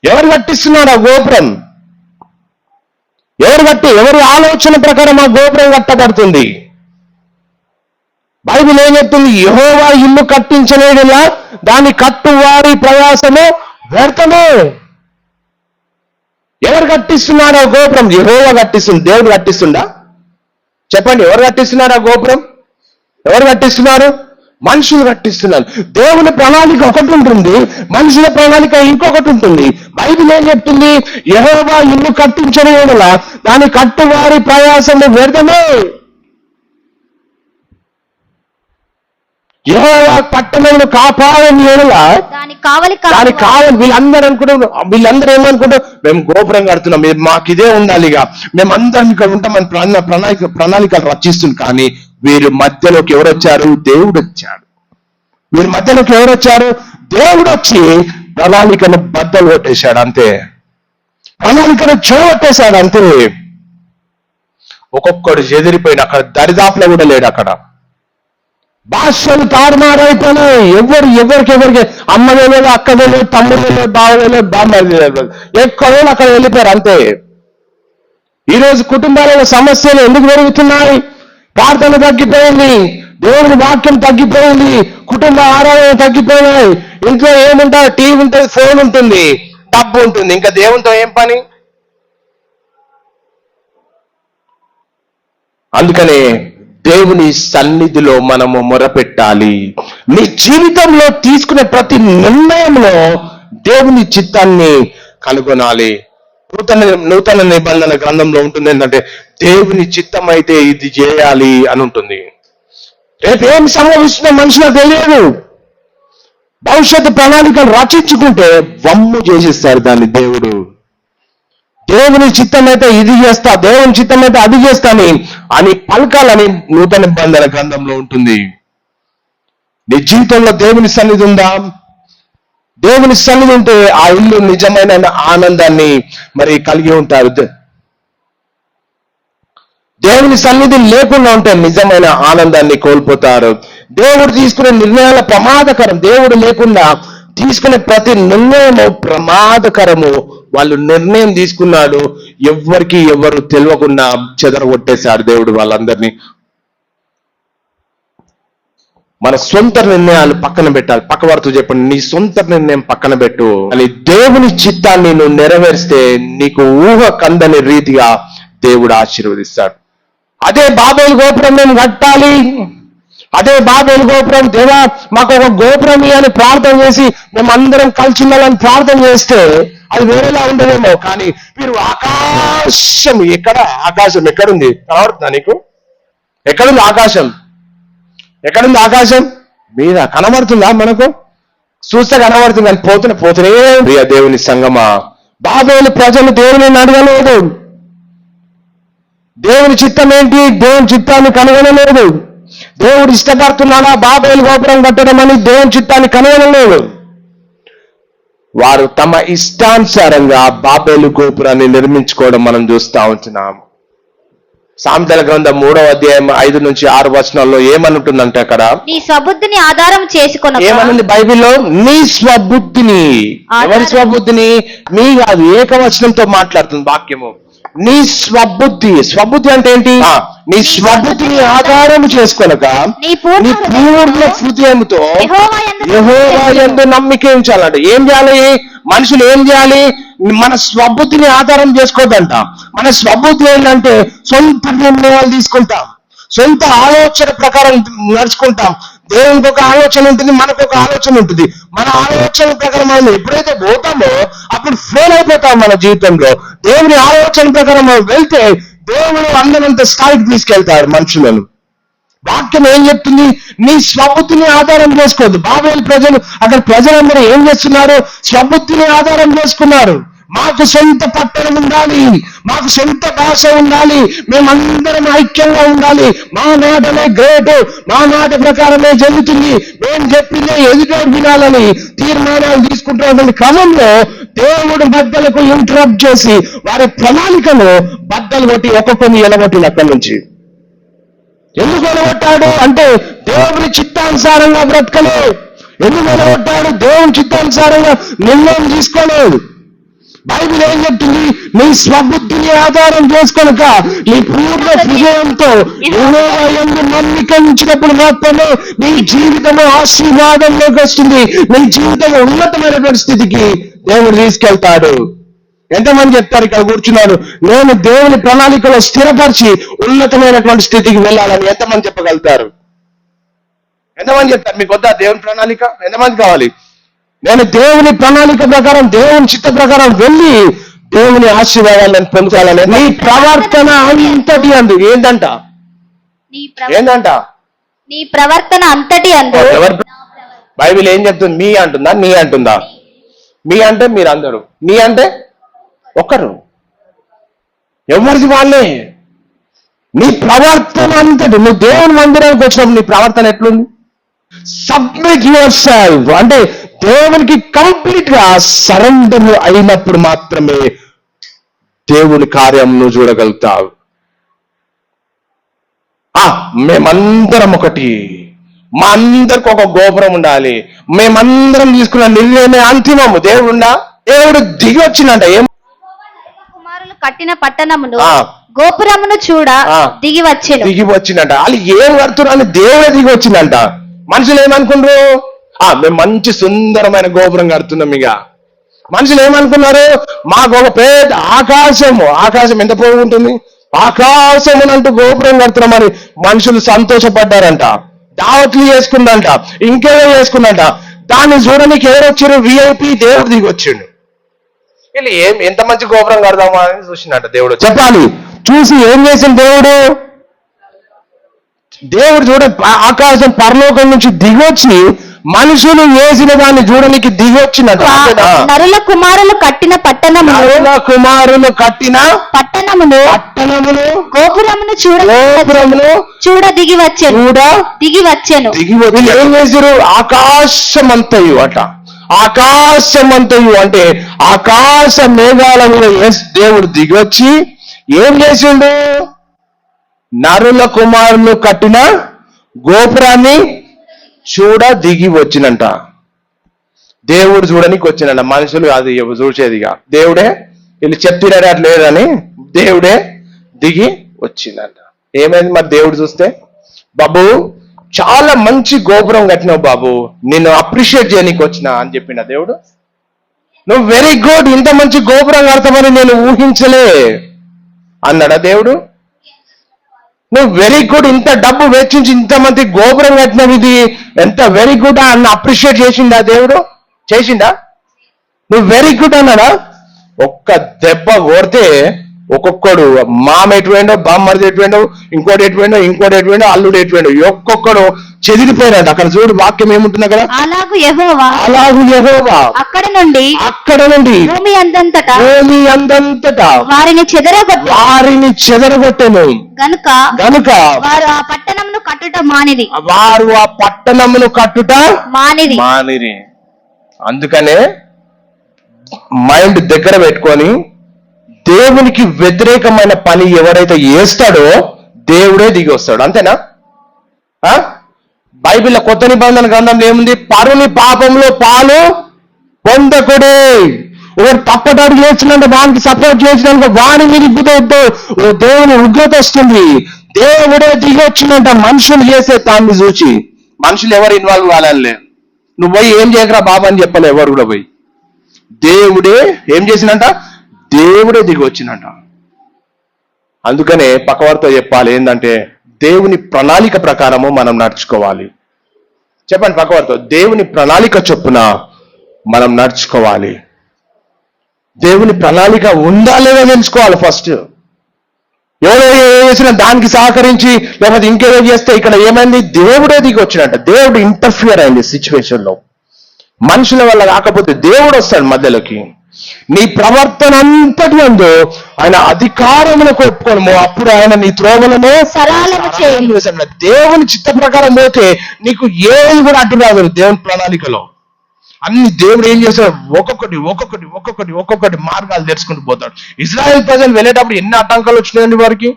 ఎవరు కట్టిస్తున్నారు ఆ గోపురం? ఎవరి ఆలోచన ప్రకారం ఆ గోపురం కట్టబడుతుంది? బైబిల్ ఏం చెప్తుంది? యెహోవా ఇల్లు కట్టించలేదులా దాని కట్టువారి ప్రయాసము వ్యర్థమే. ఎవరు కట్టిస్తున్నారు ఆ గోపురం? యెహోవా కట్టిస్తుంది. దేవుడు కట్టిస్తుందా? చెప్పండి, ఎవరు కట్టిస్తున్నారు ఆ గోపురం? ఎవరు కట్టిస్తున్నారు? మనుషులు కట్టిస్తున్నారు. దేవుని ప్రణాళిక ఒకటి ఉంటుంది, మనుషుల ప్రణాళిక ఇంకొకటి ఉంటుంది. బైబిల్ ఏం చెప్తుంది? యెహోవా ఇల్లు కట్టించని యెడల దాని కట్టువారి ప్రయాసము వ్యర్థమే. యెహోవా పట్టణమును కాపాడని యెడల దాని కావలి వీళ్ళందరూ ఏమనుకుంటారు? మేము గోపురం కడుతున్నాం, మాకు ఇదే ఉండాలి, ఇక మేమందరం ఇక్కడ ఉంటామని ప్రణాళికలు రచిస్తుంది. కానీ వీరి మధ్యలోకి ఎవరు వచ్చారు? దేవుడు వచ్చాడు. వీరి మధ్యలోకి ఎవరు వచ్చారు? దేవుడు వచ్చి ప్రణాళికను బద్దలు కొట్టేశాడు అంతే. ప్రణాళికను చూడగొట్టేశాడు అంతే. ఒక్కొక్కడు ఎదిరిపోయిన అక్కడ దరిదాపులో కూడా లేడు. అక్కడ భాషలు తారుమారైపోయినాయి. ఎవరికి అమ్మదే లేదు, అక్కదే లేదు, తమ్ముడే లేదు, బావదే లేదు, బామ్మదే లేదు, ఎక్కడో అక్కడ వెళ్ళిపోయారు అంతే. ఈరోజు కుటుంబాలలో సమస్యలు ఎందుకు పెరుగుతున్నాయి? ప్రార్థన తగ్గిపోయింది, దేవుని వాక్యం తగ్గిపోయింది, కుటుంబ ఆరాధన తగ్గిపోయినాయి. ఇంట్లో ఏముంటారు? టీవీ ఉంటుంది, ఫోన్ ఉంటుంది, డబ్బు ఉంటుంది, ఇంకా దేవునితో ఏం పని? అందుకనే దేవుని సన్నిధిలో మనము మొరపెట్టాలి. నీ జీవితంలో తీసుకునే ప్రతి నిర్ణయంలో దేవుని చిత్తాన్ని కనుగొనాలి. నూతన నిబంధన గ్రంథంలో ఉంటుంది ఏంటంటే, దేవుని చిత్తం అయితే ఇది చేయాలి అని ఉంటుంది. రేపు ఏం సంభవిస్తుందో మనుషులకు తెలియదు. భవిష్యత్తు ప్రణాళికలు రచించుకుంటే వమ్ము చేసిస్తారు దాన్ని దేవుడు. దేవుని చిత్తం అయితే ఇది చేస్తా, దేవుని చిత్తం అయితే అది చేస్తాని అని పలకాలని నూతన నిబంధన గ్రంథంలో ఉంటుంది. నీ జీవితంలో దేవుని సన్నిధి ఉందా? దేవుని సన్నిధి ఉంటే ఆ ఇల్లు నిజమైన ఆనందాన్ని మరి కలిగి ఉంటారు. దేవుని సన్నిధి లేకుండా ఉంటే నిజమైన ఆనందాన్ని కోల్పోతారు. దేవుడు తీసుకునే నిర్ణయాల ప్రమాదకరం. దేవుడు లేకుండా తీసుకునే ప్రతి నిర్ణయము ప్రమాదకరము. వాళ్ళు నిర్ణయం తీసుకున్నాడు, ఎవరు తెలియకుండా చెదరగొట్టేశాడు దేవుడు వాళ్ళందరినీ. మన సొంత నిర్ణయాలు పక్కన పెట్టాలి. పక్కవారితో చెప్పండి, నీ సొంత నిర్ణయం పక్కన పెట్టు అని. దేవుని చిత్తాన్ని నువ్వు నెరవేరిస్తే నీకు ఊహ కందని రీతిగా దేవుడు ఆశీర్వదిస్తాడు. అదే బాబేలు గోపురం మేము కట్టాలి, అదే బాబేలు గోపురం, దేవా మాకు ఒక గోపురం అని ప్రార్థన చేసి మేమందరం కలిసి ఉండాలని ప్రార్థన చేస్తే అది వేరేలా ఉండదేమో. కానీ మీరు ఆకాశం, ఆకాశం ఎక్కడుంది కనబడుతుందా నీకు? ఎక్కడుంది ఆకాశం? ఎక్కడుంది ఆకాశం? మీద కనబడుతుందా? మనకు చూస్తే కనబడుతుంది, కానీ పోతూనే ప్రియ దేవుని సంగమా, బాబేలు ప్రజలు దేవుని అడగలేదు. దేవుని చిత్తం ఏంటి? దేవుని చిత్తాన్ని కనుగొనలేదు. దేవుడు ఇష్టపడుతున్నాడా బాబేలు గోపురం కట్టడం అని దేవుని చిత్తాన్ని కనుగొనలేదు. వారు తమ ఇష్టానుసారంగా బాబేలు గోపురాన్ని నిర్మించుకోవడం మనం చూస్తూ ఉంటున్నాము. సామెతల గ్రంథం 3వ అధ్యాయం 5 నుంచి 6 వచనాల్లో ఏమనుంటుందంటే అక్కడ, నీ స్వబుద్ధిని ఆధారం చేసుకుని. ఏమనుంది బైబిల్లో? నీ స్వబుద్ధిని. ఎవరి స్వబుద్ధిని? మీ కాదు, ఏకవచనంతో మాట్లాడుతుంది వాక్యము. నీ స్వబుద్ధి. స్వబుద్ధి అంటే ఏంటి? నీ స్వబుద్ధిని ఆధారం చేసుకొనక నీ పూర్ణ హృదయంతో యెహోవా యందు నమ్మిక ఉంచాలంట. ఏం చేయాలి మనుషులు? ఏం చేయాలి? మన స్వబుద్ధిని ఆధారం చేసుకోవద్దంట. మన స్వబుద్ధి ఏంటంటే సొంత నిర్ణయాలు తీసుకుంటాం, సొంత ఆలోచన ప్రకారం నడుచుకుంటాం. దేవునికి ఒక ఆలోచన ఉంటుంది, మనకు ఒక ఆలోచన ఉంటుంది. మన ఆలోచన ప్రకారం మనం ఎప్పుడైతే పోతామో అప్పుడు ఫెయిల్ అయిపోతాం మన జీవితంలో. దేవుని ఆలోచన ప్రకారం మనం వెళ్తే దేవుడు అందరంత స్థాయికి తీసుకెళ్తాడు మనుషులను. వాక్యం ఏం చెప్తుంది? నీ స్వబుద్ధిని ఆధారం చేసుకోవద్దు. బాబేలు ప్రజలు, అక్కడ ప్రజలందరూ ఏం చేస్తున్నారు? స్వబుద్ధిని ఆధారం చేసుకున్నారు. మాకు సొంత పట్టణం ఉండాలి, మాకు సొంత భాష ఉండాలి, మేమందరం ఐక్యంగా ఉండాలి, మా నాటనే గ్రేట్, మా నాట ప్రకారమే జరుగుతుంది, మేము చెప్పిందే ఎదుటోడు వినాలని తీర్మానాలు తీసుకుంటున్న క్రమంలో దేవుడు బద్దలకు ఇంటరప్ట్ చేసి వారి ప్రణాళికను బద్దలు కొట్టి ఒక్కొక్కరిని ఎలగొట్టింది అక్కడి నుంచి. ఎందుకు ఎలగొట్టాడు అంటే దేవుని చిత్తానుసారంగా బ్రతకలేదు. ఎందుకు ఎలగొట్టాడు? దేవుని చిత్తానుసారంగా నిర్ణయం తీసుకోలేదు. బైబిల్ ఏం చెప్తుంది? నీ స్వబుద్ధిని ఆధారం చేసుకొనక నీ పూర్ణ హృదయంతో యెహోవా యందు నమ్మిక ఉంచినప్పుడు మాత్రమే నీ జీవితము ఆశీర్వాదంలోకి వస్తుంది. నీ జీవితం ఉన్నతమైనటువంటి స్థితికి దేవుడు తీసుకెళ్తాడు. ఎంతమంది చెప్తారు ఇక్కడ కూర్చున్నారు, నేను దేవుని ప్రణాళికలో స్థిరపరిచి ఉన్నతమైనటువంటి స్థితికి వెళ్ళాలని ఎంతమంది చెప్పగలుగుతారు? ఎంతమంది చెప్తారు? మీకు వద్దా దేవుని ప్రణాళిక? ఎంతమంది కావాలి? నేను దేవుని ప్రణాళిక ప్రకారం, దేవుని చిత్త ప్రకారం వెళ్ళి దేవుని ఆశీర్వాదాలను పొందుకోవాలని. నీ ప్రవర్తన అంతటి అందు ఏంటంట? ఏంటంట? నీ ప్రవర్తన అంతటి అందు. బైబిల్ ఏం చెప్తుంది? మీ అంటుందా? నీ అంటుందా? మీ అంటే మీరు అందరూ, నీ అంటే ఒకరు, ఎవరిది వాళ్ళే. నీ ప్రవర్తన అంతటి. నువ్వు దేవుని మందిరానికి వచ్చినప్పుడు నీ ప్రవర్తన ఎట్లుంది? సబ్మిట్ యువర్ సెల్ఫ్ అంటే దేవునికి కంప్లీట్ గా సరెండర్ అయినప్పుడు మాత్రమే దేవుని కార్యం నువ్వు చూడగలుగుతావు. మేమందరం ఒకటి, మా అందరికి ఒక గోపురం ఉండాలి, మేమందరం తీసుకున్న నిర్ణయమే అంతిమము. దేవుడు దిగి వచ్చిందంట. ఏం? కుమారులు కట్టిన పట్టణమును గోపురమును చూడ దిగి వచ్చిందంట. వాళ్ళు ఏం కడుతున్నారని దేవుడే దిగి వచ్చిందంట. మనుషులు ఏమనుకున్నారు? మేము మంచి సుందరమైన గోపురం కడుతున్నాం. ఇక మనుషులు ఏమనుకున్నారు? మాకు ఒక పెద్ద ఆకాశం ఎంత పొడవు ఉంటుంది, ఆకాశం అంటూ గోపురం కడుతున్నామని మనుషులు సంతోషపడ్డారంట. దావత్లు చేసుకుందంట, ఇంకేదో చేసుకుందంట. దాన్ని చూడడానికి ఎవరు వచ్చారు? విఐపి దేవుడు దిగి వచ్చిండు. వీళ్ళు ఎంత మంచి గోపురం కడదామా అని చూసిందంట దేవుడు. చెప్పాలి, చూసి ఏం చేసిన దేవుడు చూడ ఆకాశం పరలోకం నుంచి దిగొచ్చి మనుషులు వేసిన దాన్ని చూడడానికి దిగొచ్చినట్టు. నరుల కుమారులు కట్టిన పట్టణమును గోపురమును చూడ దిగి వచ్చెను. ఏం చేశారు? ఆకాశమంతయు అంటే ఆకాశ మేఘాల మీద దేవుడు దిగొచ్చి ఏం చేసిండు? నరుల కుమారులు కట్టిన గోపురాన్ని చూడ దిగి వచ్చినంట. దేవుడు చూడడానికి వచ్చినంట, మనుషులు అది చూసేదిగా. దేవుడే వీళ్ళు చెప్తున్నాడు అట్లా లేదని దేవుడే దిగి వచ్చిందంట. ఏమైంది మరి? దేవుడు చూస్తే, బాబు చాలా మంచి గోపురం కట్టినావు బాబు, నిన్ను అప్రిషియేట్ చేయనీకి వచ్చిన అని చెప్పిండ దేవుడు. నువ్వు వెరీ గుడ్, ఇంత మంచి గోపురం కడతామని నేను ఊహించలే అన్నాడా దేవుడు? నువ్వు వెరీ గుడ్, ఇంత డబ్బు వెచ్చించి ఇంత మంది గోపురం కట్టినవి, ఇది ఎంత వెరీ గుడ్ అన్న అప్రిషియేట్ చేసిండా దేవుడు? చేసిండా? నువ్వు వెరీ గుడ్ అన్నాడా? ఒక్క దెబ్బ కొడితే ఒక్కొక్కడు మామ ఎటువేండో, బామ్మడిది ఎటువేండో, ఇంకోటి ఎటువేండో, అల్లుడు ఎటువేండో, ఒక్కొక్కడు చెదిరిపోయినాడు. అక్కడ చూడు వాక్యం ఏముంటున్నా కదా, అలాగు యెహోవా అక్కడ నుండి భూమి అందంతటా వారిని చెదరగొట్టెను గనుక వారు ఆ పట్టణమును కట్టుట మానిరి. అందుకనే మైండ్ దగ్గర పెట్టుకొని దేవునికి వ్యతిరేకమైన పని ఎవరైతే చేస్తాడో దేవుడే దిగి వస్తాడు. అంతేనా? బైబిల్లో కొత్త నిబంధన గ్రంథంలో ఏముంది? పరుని పాపంలో పాలు పొందకుడు. ఒకటి తప్పటాడు చేసినంటే వానికి సపోర్ట్ చేసినాక వాని మీద దేవుని ఉగ్రత వస్తుంది. దేవుడే దిగి వచ్చిందంట మనుషులు చేసే దాన్ని చూచి. మనుషులు ఎవరు ఇన్వాల్వ్ కాలే. నువ్వు పోయి ఏం చేయకరా బాబా అని చెప్పలే ఎవరు కూడా పోయి. దేవుడే ఏం చేసినంట? దేవుడే దిగి వచ్చిందంట. అందుకనే పక్కవారితో చెప్పాలి ఏంటంటే దేవుని ప్రణాళిక ప్రకారము మనం నడుచుకోవాలి. చెప్పండి పక్కవారితో, దేవుని ప్రణాళిక చొప్పున మనం నడుచుకోవాలి. దేవుని ప్రణాళిక ఉందా లేదా తెలుసుకోవాలి ఫస్ట్. ఎవరో చేసిన దానికి సహకరించి లేకపోతే ఇంకేదో చేస్తే ఇక్కడ ఏమైంది? దేవుడే దిగి వచ్చినట్ట. దేవుడు ఇంటర్ఫియర్ అయింది సిచ్యువేషన్ లో. మనుషుల వల్ల కాకపోతే దేవుడు వస్తాడు మధ్యలోకి. నీ ప్రవర్తన అంతటి అందు ఆయన అధికారములకు ఒప్పుకోను, అప్పుడు ఆయన నీ త్రోవలను సరళము చేయండి. దేవుని చిత్త ప్రకారం పోతే నీకు ఏది కూడా అడ్డు రాదు. దేవుని ప్రణాళికలో అన్ని దేవుడు ఏం చేస్తాడు? ఒక్కొక్కటి మార్గాలు తెరుచుకుంటూ పోతాడు. ఇజ్రాయెల్ ప్రజలు వెళ్ళేటప్పుడు ఎన్ని ఆటంకాలు వచ్చినాయండి వారికి.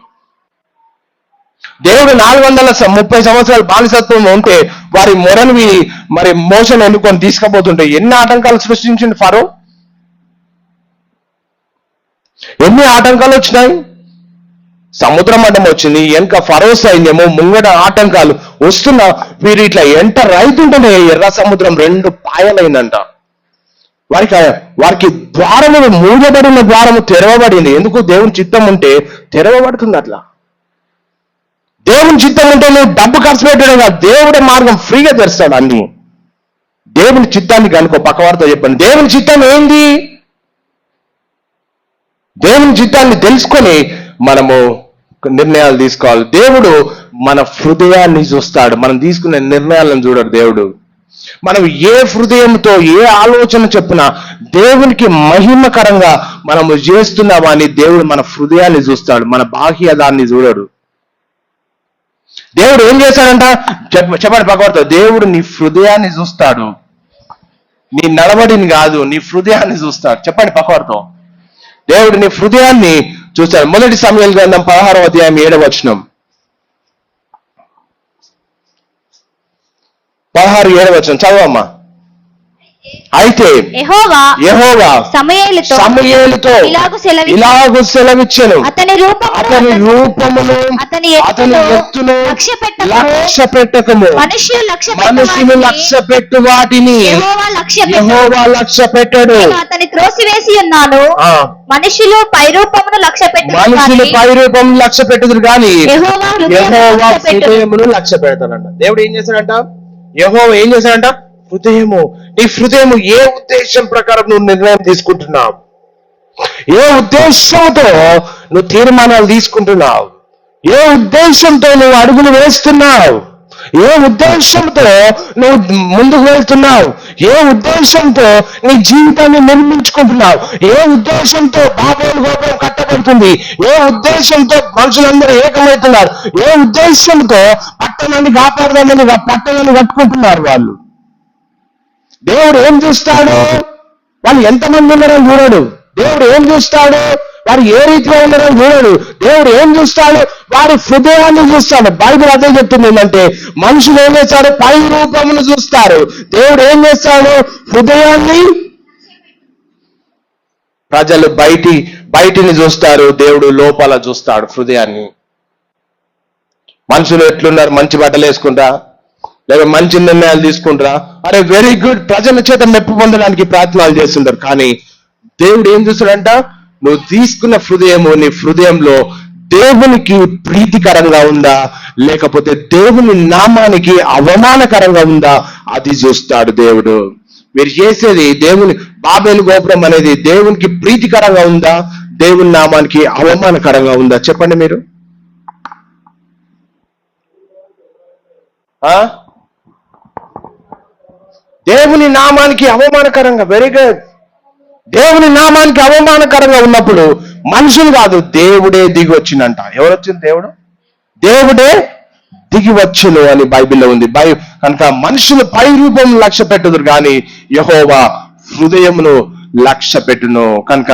దేవుడు 430 సంవత్సరాలు బానిసత్వం ఉంటే వారి మొరను మరి మోషన్ ఎన్నుకొని తీసుకుపోతుంటే ఎన్ని ఆటంకాలు సృష్టించింది ఫరో. ఎన్ని ఆటంకాలు వచ్చినాయి. సముద్రం అడ్డం వచ్చింది, వెనక ఫరో సైన్యము, ముంగడ ఆటంకాలు వస్తున్నా వీరు ఇట్లా ఎంటర్ రైతుంటేనే ఎర్ర సముద్రం 2 పాయలైందంట. వారికి ద్వారము మూయబడిన ద్వారము తెరవబడింది. ఎందుకు? దేవుని చిత్తం ఉంటే తెరవబడుతుంది. అట్లా దేవుని చిత్తం ఉంటే నువ్వు డబ్బు ఖర్చు పెట్టడం కాదు, దేవుడే మార్గం ఫ్రీగా తెరుస్తాడు అన్ని. దేవుని చిత్తాన్ని కనుకో. పక్కవారితో చెప్పండి, దేవుని చిత్తం ఏంది? దేవుని చిత్తాన్ని తెలుసుకొని మనము నిర్ణయాలు తీసుకోవాలి. దేవుడు మన హృదయాన్ని చూస్తాడు, మనం తీసుకునే నిర్ణయాలను చూడడు దేవుడు. మనం ఏ హృదయంతో ఏ ఆలోచన చెప్పినా దేవునికి మహిమకరంగా మనము చేస్తున్నామా అని దేవుడు మన హృదయాన్ని చూస్తాడు, మన బాహ్యదాన్ని చూడడు. దేవుడు ఏం చేశాడంట? చెప్పండి పక్కవారితో, దేవుడు నీ హృదయాన్ని చూస్తాడు, నీ నడవడిని కాదు, నీ హృదయాన్ని చూస్తాడు. చెప్పండి పక్కవారితో, దేవుడు నీ హృదయాన్ని చూస్తాడు. మొదటి సమూయేలు గ్రంథం 16వ అధ్యాయం 7వ వచనం. 16:7 వచనం చదవమ్మా. అయితే యెహోవా సమూయేలుతో ఇలాగు సెలవిచ్చెను, అతని రూపమును అతని ఎత్తును లక్ష్య పెట్టకము, మనుషులు లక్ష్య పెట్టు వాటిని యెహోవా లక్ష్య పెట్టడు. అతని త్రోసివేసి ఉన్నాను. మనుషులు పైరూపమును లక్ష్య పెట్టుదురు కానీ యెహోవా హృదయమును లక్ష్య పెడతాడంట. దేవుడు ఏం చేశాడంట? యెహోవా ఏం చేశాడంట? హృదయము. నీ హృదయము ఏ ఉద్దేశం ప్రకారం నువ్వు నిర్ణయం తీసుకుంటున్నావు? ఏ ఉద్దేశంతో నువ్వు తీర్మానాలు తీసుకుంటున్నావు? ఏ ఉద్దేశంతో నువ్వు అడుగులు వేస్తున్నావు? ఏ ఉద్దేశంతో నువ్వు ముందుకు వెళ్తున్నావు? ఏ ఉద్దేశంతో నీ జీవితాన్ని నిర్మించుకుంటున్నావు? ఏ ఉద్దేశంతో బాబోలు గోపురం కట్టబడుతుంది? ఏ ఉద్దేశంతో మనుషులందరూ ఏకమవుతున్నారు? ఏ ఉద్దేశంతో పట్టణాన్ని కాపాడదామని పట్టణాన్ని కట్టుకుంటున్నారు వాళ్ళు? దేవుడు ఏం చూస్తాడు? వాళ్ళు ఎంతమంది ఉన్నారో చూడడు. దేవుడు ఏం చూస్తాడు? వారు ఏ రీతిలో ఉన్నారో చూడడు. దేవుడు ఏం చూస్తాడు? వారి హృదయాన్ని చూస్తాడు. బైబిల్ అదే చెప్తుంది ఏంటంటే మనుషులు ఏం చేస్తారు? పై రూపమును చూస్తారు. దేవుడు ఏం చేస్తాడు? హృదయాన్ని. ప్రజలు బయటిని చూస్తారు, దేవుడు లోపల చూస్తాడు హృదయాన్ని. మనుషులు ఎట్లున్నారు? మంచి బట్టలు వేసుకుంటా, లేక మంచి నిర్ణయాలు తీసుకుంటారా, అరే వెరీ గుడ్, ప్రజల చేత మెప్పు పొందడానికి ప్రయత్నాలు చేస్తుంటారు. కానీ దేవుడు ఏం చూస్తాడంట, నువ్వు తీసుకున్న హృదయము, నీ హృదయంలో దేవునికి ప్రీతికరంగా ఉందా, లేకపోతే దేవుని నామానికి అవమానకరంగా ఉందా, అది చూస్తాడు దేవుడు. మీరు చేసేది దేవుని బాబేలు గోపురం అనేది దేవునికి ప్రీతికరంగా ఉందా, దేవుని నామానికి అవమానకరంగా ఉందా? చెప్పండి మీరు. దేవుని నామానికి అవమానకరంగా, వెరీ గుడ్. దేవుని నామానికి అవమానకరంగా ఉన్నప్పుడు మనుషులు కాదు, దేవుడే దిగి వచ్చిందంట. ఎవరు వచ్చింది? దేవుడే దిగి వచ్చును అని బైబిల్లో ఉంది. కనుక మనుషులు పై రూపం లక్ష్య పెట్టుదురు కానీ యెహోవా హృదయమును లక్ష్య పెట్టును. కనుక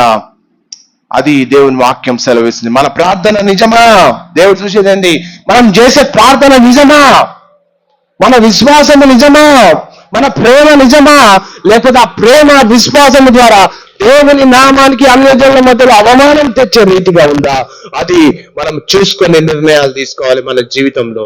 అది దేవుని వాక్యం సెలవిస్తుంది. మన ప్రార్థన నిజమా? దేవుడు చూసేదండి, మనం చేసే ప్రార్థన నిజమా? మన విశ్వాసము నిజమా? మన ప్రేమ నిజమా? లేకపోతే ఆ ప్రేమ విశ్వాసము ద్వారా దేవుని నామానికి అన్యజనుల మధ్యలో అవమానం తెచ్చే రీతిగా ఉందా? అది మనం చూసుకునే నిర్ణయాలు తీసుకోవాలి మన జీవితంలో.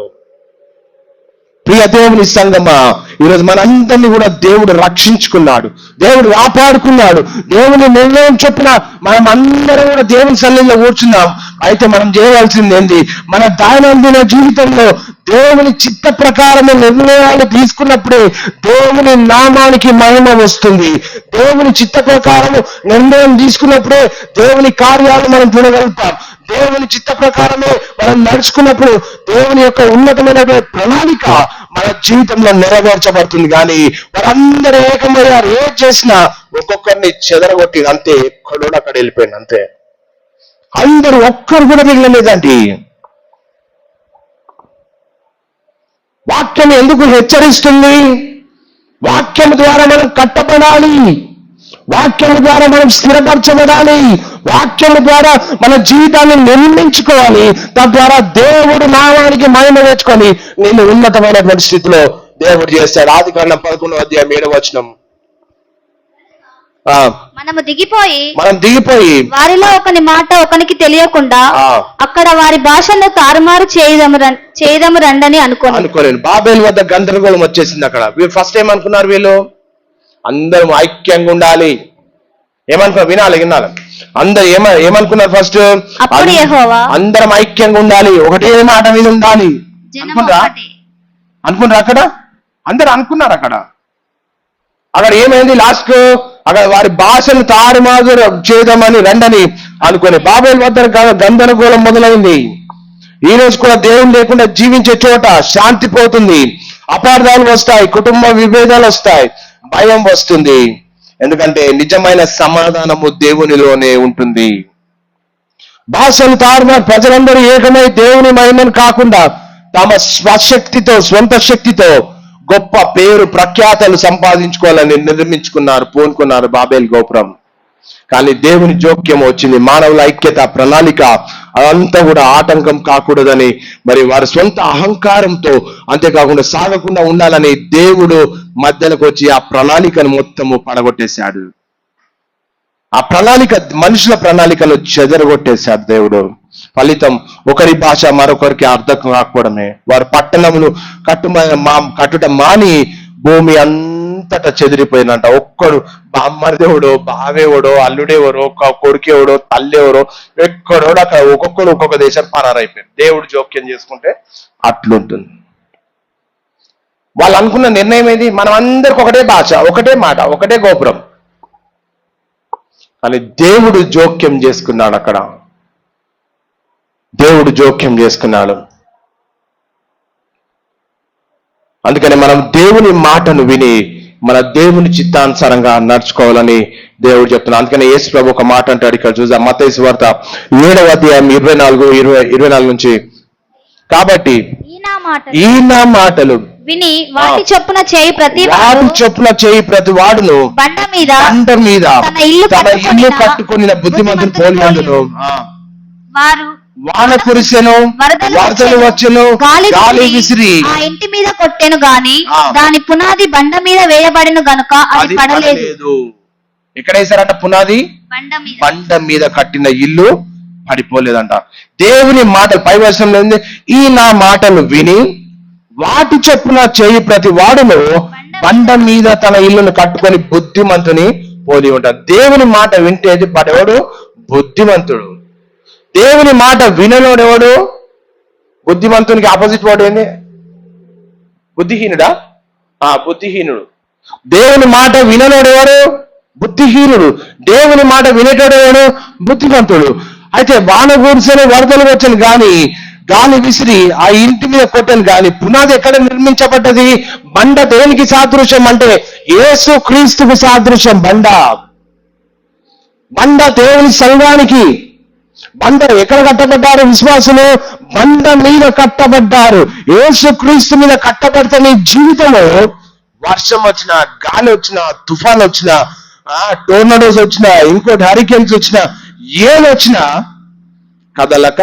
ప్రియ దేవుని సంగమా, ఈరోజు మనందరినీ కూడా దేవుడు రక్షించుకున్నాడు, దేవుడు కాపాడుకున్నాడు. దేవుని నిర్ణయం చొప్పున మనం అందరం కూడా దేవుని సన్నిధిలో కూర్చున్నాం. అయితే మనం చేయవలసింది ఏంటి? మన దైనందిన జీవితంలో దేవుని చిత్త ప్రకారమే నిర్ణయాలు తీసుకున్నప్పుడే దేవుని నామానికి మహిమ వస్తుంది. దేవుని చిత్త ప్రకారం నిర్ణయం తీసుకున్నప్పుడే దేవుని కార్యాలు మనం చూడగలుగుతాం. దేవుని చిత్త ప్రకారమే మనం నడుచుకున్నప్పుడు దేవుని యొక్క ఉన్నతమైన ప్రణాళిక మన జీవితంలో నెరవేర్చబడుతుంది. కానీ వారందరూ ఏకమయ్యారు, ఏం చేసినా ఒక్కొక్కరిని చెదరగొట్టి అంతే, ఎక్కడో అక్కడ వెళ్ళిపోయింది అంతే. అందరూ ఒక్కరు కూడా మిగిలలేదండి. వాక్యం ఎందుకు హెచ్చరిస్తుంది? వాక్యం ద్వారా మనం కట్టబడాలి, వాక్యం ద్వారా మనం స్థిరపరచబడాలి, వాక్యం ద్వారా మన జీవితాన్ని నిర్మించుకోవాలి. తద్వారా దేవుడు నామానికి మహిమ తెచ్చుకొని నేను ఉన్నతమైనటువంటి స్థితిలో దేవుడు చేస్తాడు. ఆదికాండం 11:7 మనము దిగిపోయి వారిలో ఒకని మాట ఒకనికి తెలియకుండా అక్కడ వారి భాషను తారుమారు చేయదము రండని అనుకోలేదు. బాబేలు వద్ద గందరగోళం వచ్చేసింది. అక్కడ వీళ్ళు ఫస్ట్ ఏమనుకున్నారు? వీళ్ళు అందరం ఐక్యంగా ఉండాలి. ఏమనుకున్నారు? వినాలి. అందరు ఏమనుకున్నారు? ఫస్ట్ అందరం ఐక్యంగా ఉండాలి, ఒకటే మాట మీద ఉండాలి అనుకున్నారా? అక్కడ అందరు అనుకున్నారు. అక్కడ ఏమైంది? లాస్ట్ అక్కడ వారి భాషను తారుమారు చేద్దామని రండని అనుకుని బాబేలు వద్ద గందరగోళం మొదలైంది. ఈ రోజు కూడా దేవుడు లేకుండా జీవించే చోట శాంతి పోతుంది, అపార్థాలు వస్తాయి, కుటుంబ విభేదాలు వస్తాయి, భయం వస్తుంది. ఎందుకంటే నిజమైన సమాధానము దేవునిలోనే ఉంటుంది. భాషలు తారుమారు, ప్రజలందరూ ఏకమై దేవుని మహిమను కాకుండా తమ స్వంత శక్తితో గొప్ప పేరు ప్రఖ్యాతలు సంపాదించుకోవాలని పూనుకున్నారు బాబేల్ గోపురం. కానీ దేవుని జోక్యం వచ్చింది. మానవుల ఐక్యత ప్రణాళిక అదంతా కూడా ఆటంకం కాకూడదని, మరి వారి సొంత అహంకారంతో అంతేకాకుండా సాగకుండా ఉండాలని దేవుడు మధ్యలోకి వచ్చి ఆ ప్రణాళికను మొత్తము పడగొట్టేశాడు. ఆ ప్రణాళిక, మనుషుల ప్రణాళికను చెదరగొట్టేశాడు దేవుడు. ఫలితం ఒకరి భాష మరొకరికి అర్థం కాకపోవడమే. వారు పట్టణమును కట్టుట మాని భూమి అంతటా చెదిరిపోయినంట. ఒక్కడు బామ్మరిదేవుడో, బావేవడో, అల్లుడేవరో, కొడుకేవడో, తల్లేవరో, ఎక్కడో అక్కడ ఒక్కొక్కడు ఒక్కొక్క దేశం పరారైపోయారు. దేవుడు జోక్యం చేసుకుంటే అట్లుంటుంది. వాళ్ళు అనుకున్న నిర్ణయం ఏది? మనం అందరికి ఒకటే భాష, ఒకటే మాట, ఒకటే గోపురం. కానీ దేవుడు జోక్యం చేసుకున్నాడు. అక్కడ దేవుడు జోక్యం చేసుకున్నాడు. అందుకని మనం దేవుని మాటను విని మన దేవుని చిత్తానుసారంగా నడుచుకోవాలని దేవుడు చెప్తున్నాడు. అందుకని యేసు ప్రభు ఒక మాట అంటాడు. ఇక్కడ చూద్దాం, మత్తయి సువార్త 7:24 నుంచి. కాబట్టి ఈ నా మాటలు విని వాటి చొప్పున చేయి ప్రతి వాడును బండ మీద తన ఇల్లు కట్టుకుని బుద్ధిమంతుని పోలినందును వాన కురిసెను, వరదలు వచ్చెను, గాలి విసిరి ఆ ఇంటి మీద కొట్టెను గాని దాని పునాది బండ మీద వేయబడిన గనుక అది పడలేదు. ఎక్కడ వేశారంట? పునాది బండ మీద కట్టిన ఇల్లు పడిపోలేదంట. దేవుని మాటలు పై వర్షంలో ఉంది, ఈ నా మాటలు విని వాటి చొప్పున చేయి ప్రతి వాడును బండ మీద తన ఇల్లును కట్టుకొని బుద్ధిమంతుని పోలి ఉంటాడు. దేవుని మాట వింటేది పడేవాడు బుద్ధిమంతుడు. దేవుని మాట వినలోడెవడు? బుద్ధిమంతునికి ఆపోజిట్ వాడు ఏంది? బుద్ధిహీనుడా? బుద్ధిహీనుడు. దేవుని మాట వినలోడెవడు? బుద్ధిహీనుడు. దేవుని మాట వినేటోడెవడు? బుద్ధిమంతుడు. అయితే వాన కూర్చొని వరదలు వచ్చాను గాని, గాలి విసిరి ఆ ఇంటి మీద కొట్టను గాని, పునాది ఎక్కడ నిర్మించబడ్డది? బండ దేనికి సాదృశ్యం అంటే యేసు క్రీస్తుకు సాదృశ్యం బండ. బండ దేవుని సంఘానికి. బండ ఎక్కడ కట్టబడ్డారు? విశ్వాసులు బండ మీద కట్టబడ్డారు. యేసు క్రీస్తు మీద కట్టబడితే నీ జీవితము వర్షం వచ్చినా, గాలి వచ్చినా, తుఫాన్ వచ్చినా, టోర్నడోస్ వచ్చినా, ఇంకోటి హరికేన్స్ వచ్చినా, ఏమొచ్చినా కదలక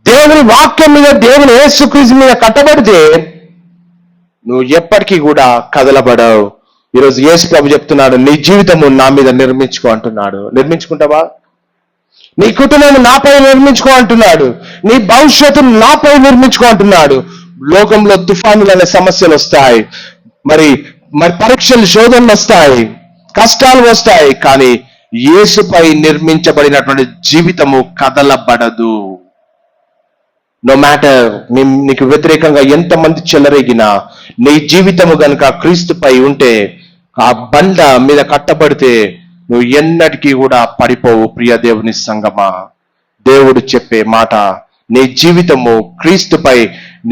దేవుని వాక్యం మీద, దేవుని యేసుక్రీస్తు మీద కట్టబడితే నువ్వు ఎప్పటికీ కూడా కదలబడవు. ఈరోజు యేసు ప్రభు చెప్తున్నాడు, నీ జీవితము నా మీద నిర్మించుకో అంటున్నాడు. నిర్మించుకుంటావా? నీ కుటుంబం నాపై నిర్మించుకో అంటున్నాడు. నీ భవిష్యత్తును నాపై నిర్మించుకో అంటున్నాడు. లోకంలో తుఫానులు అనే సమస్యలు వస్తాయి, మరి పరీక్షలు, శోధనలు వస్తాయి, కష్టాలు వస్తాయి. కానీ యేసుపై నిర్మించబడినటువంటి జీవితము కదలబడదు. నో మ్యాటర్ నీకు వ్యతిరేకంగా ఎంతమంది చెలరేగినా, నీ జీవితము గనుక క్రీస్తుపై ఉంటే, ఆ బండ మీద కట్టబడితే నువ్వు ఎన్నటికీ కూడా పడిపోవు. ప్రియ దేవుని సంగమా, దేవుడు చెప్పే మాట, నీ జీవితము క్రీస్తుపై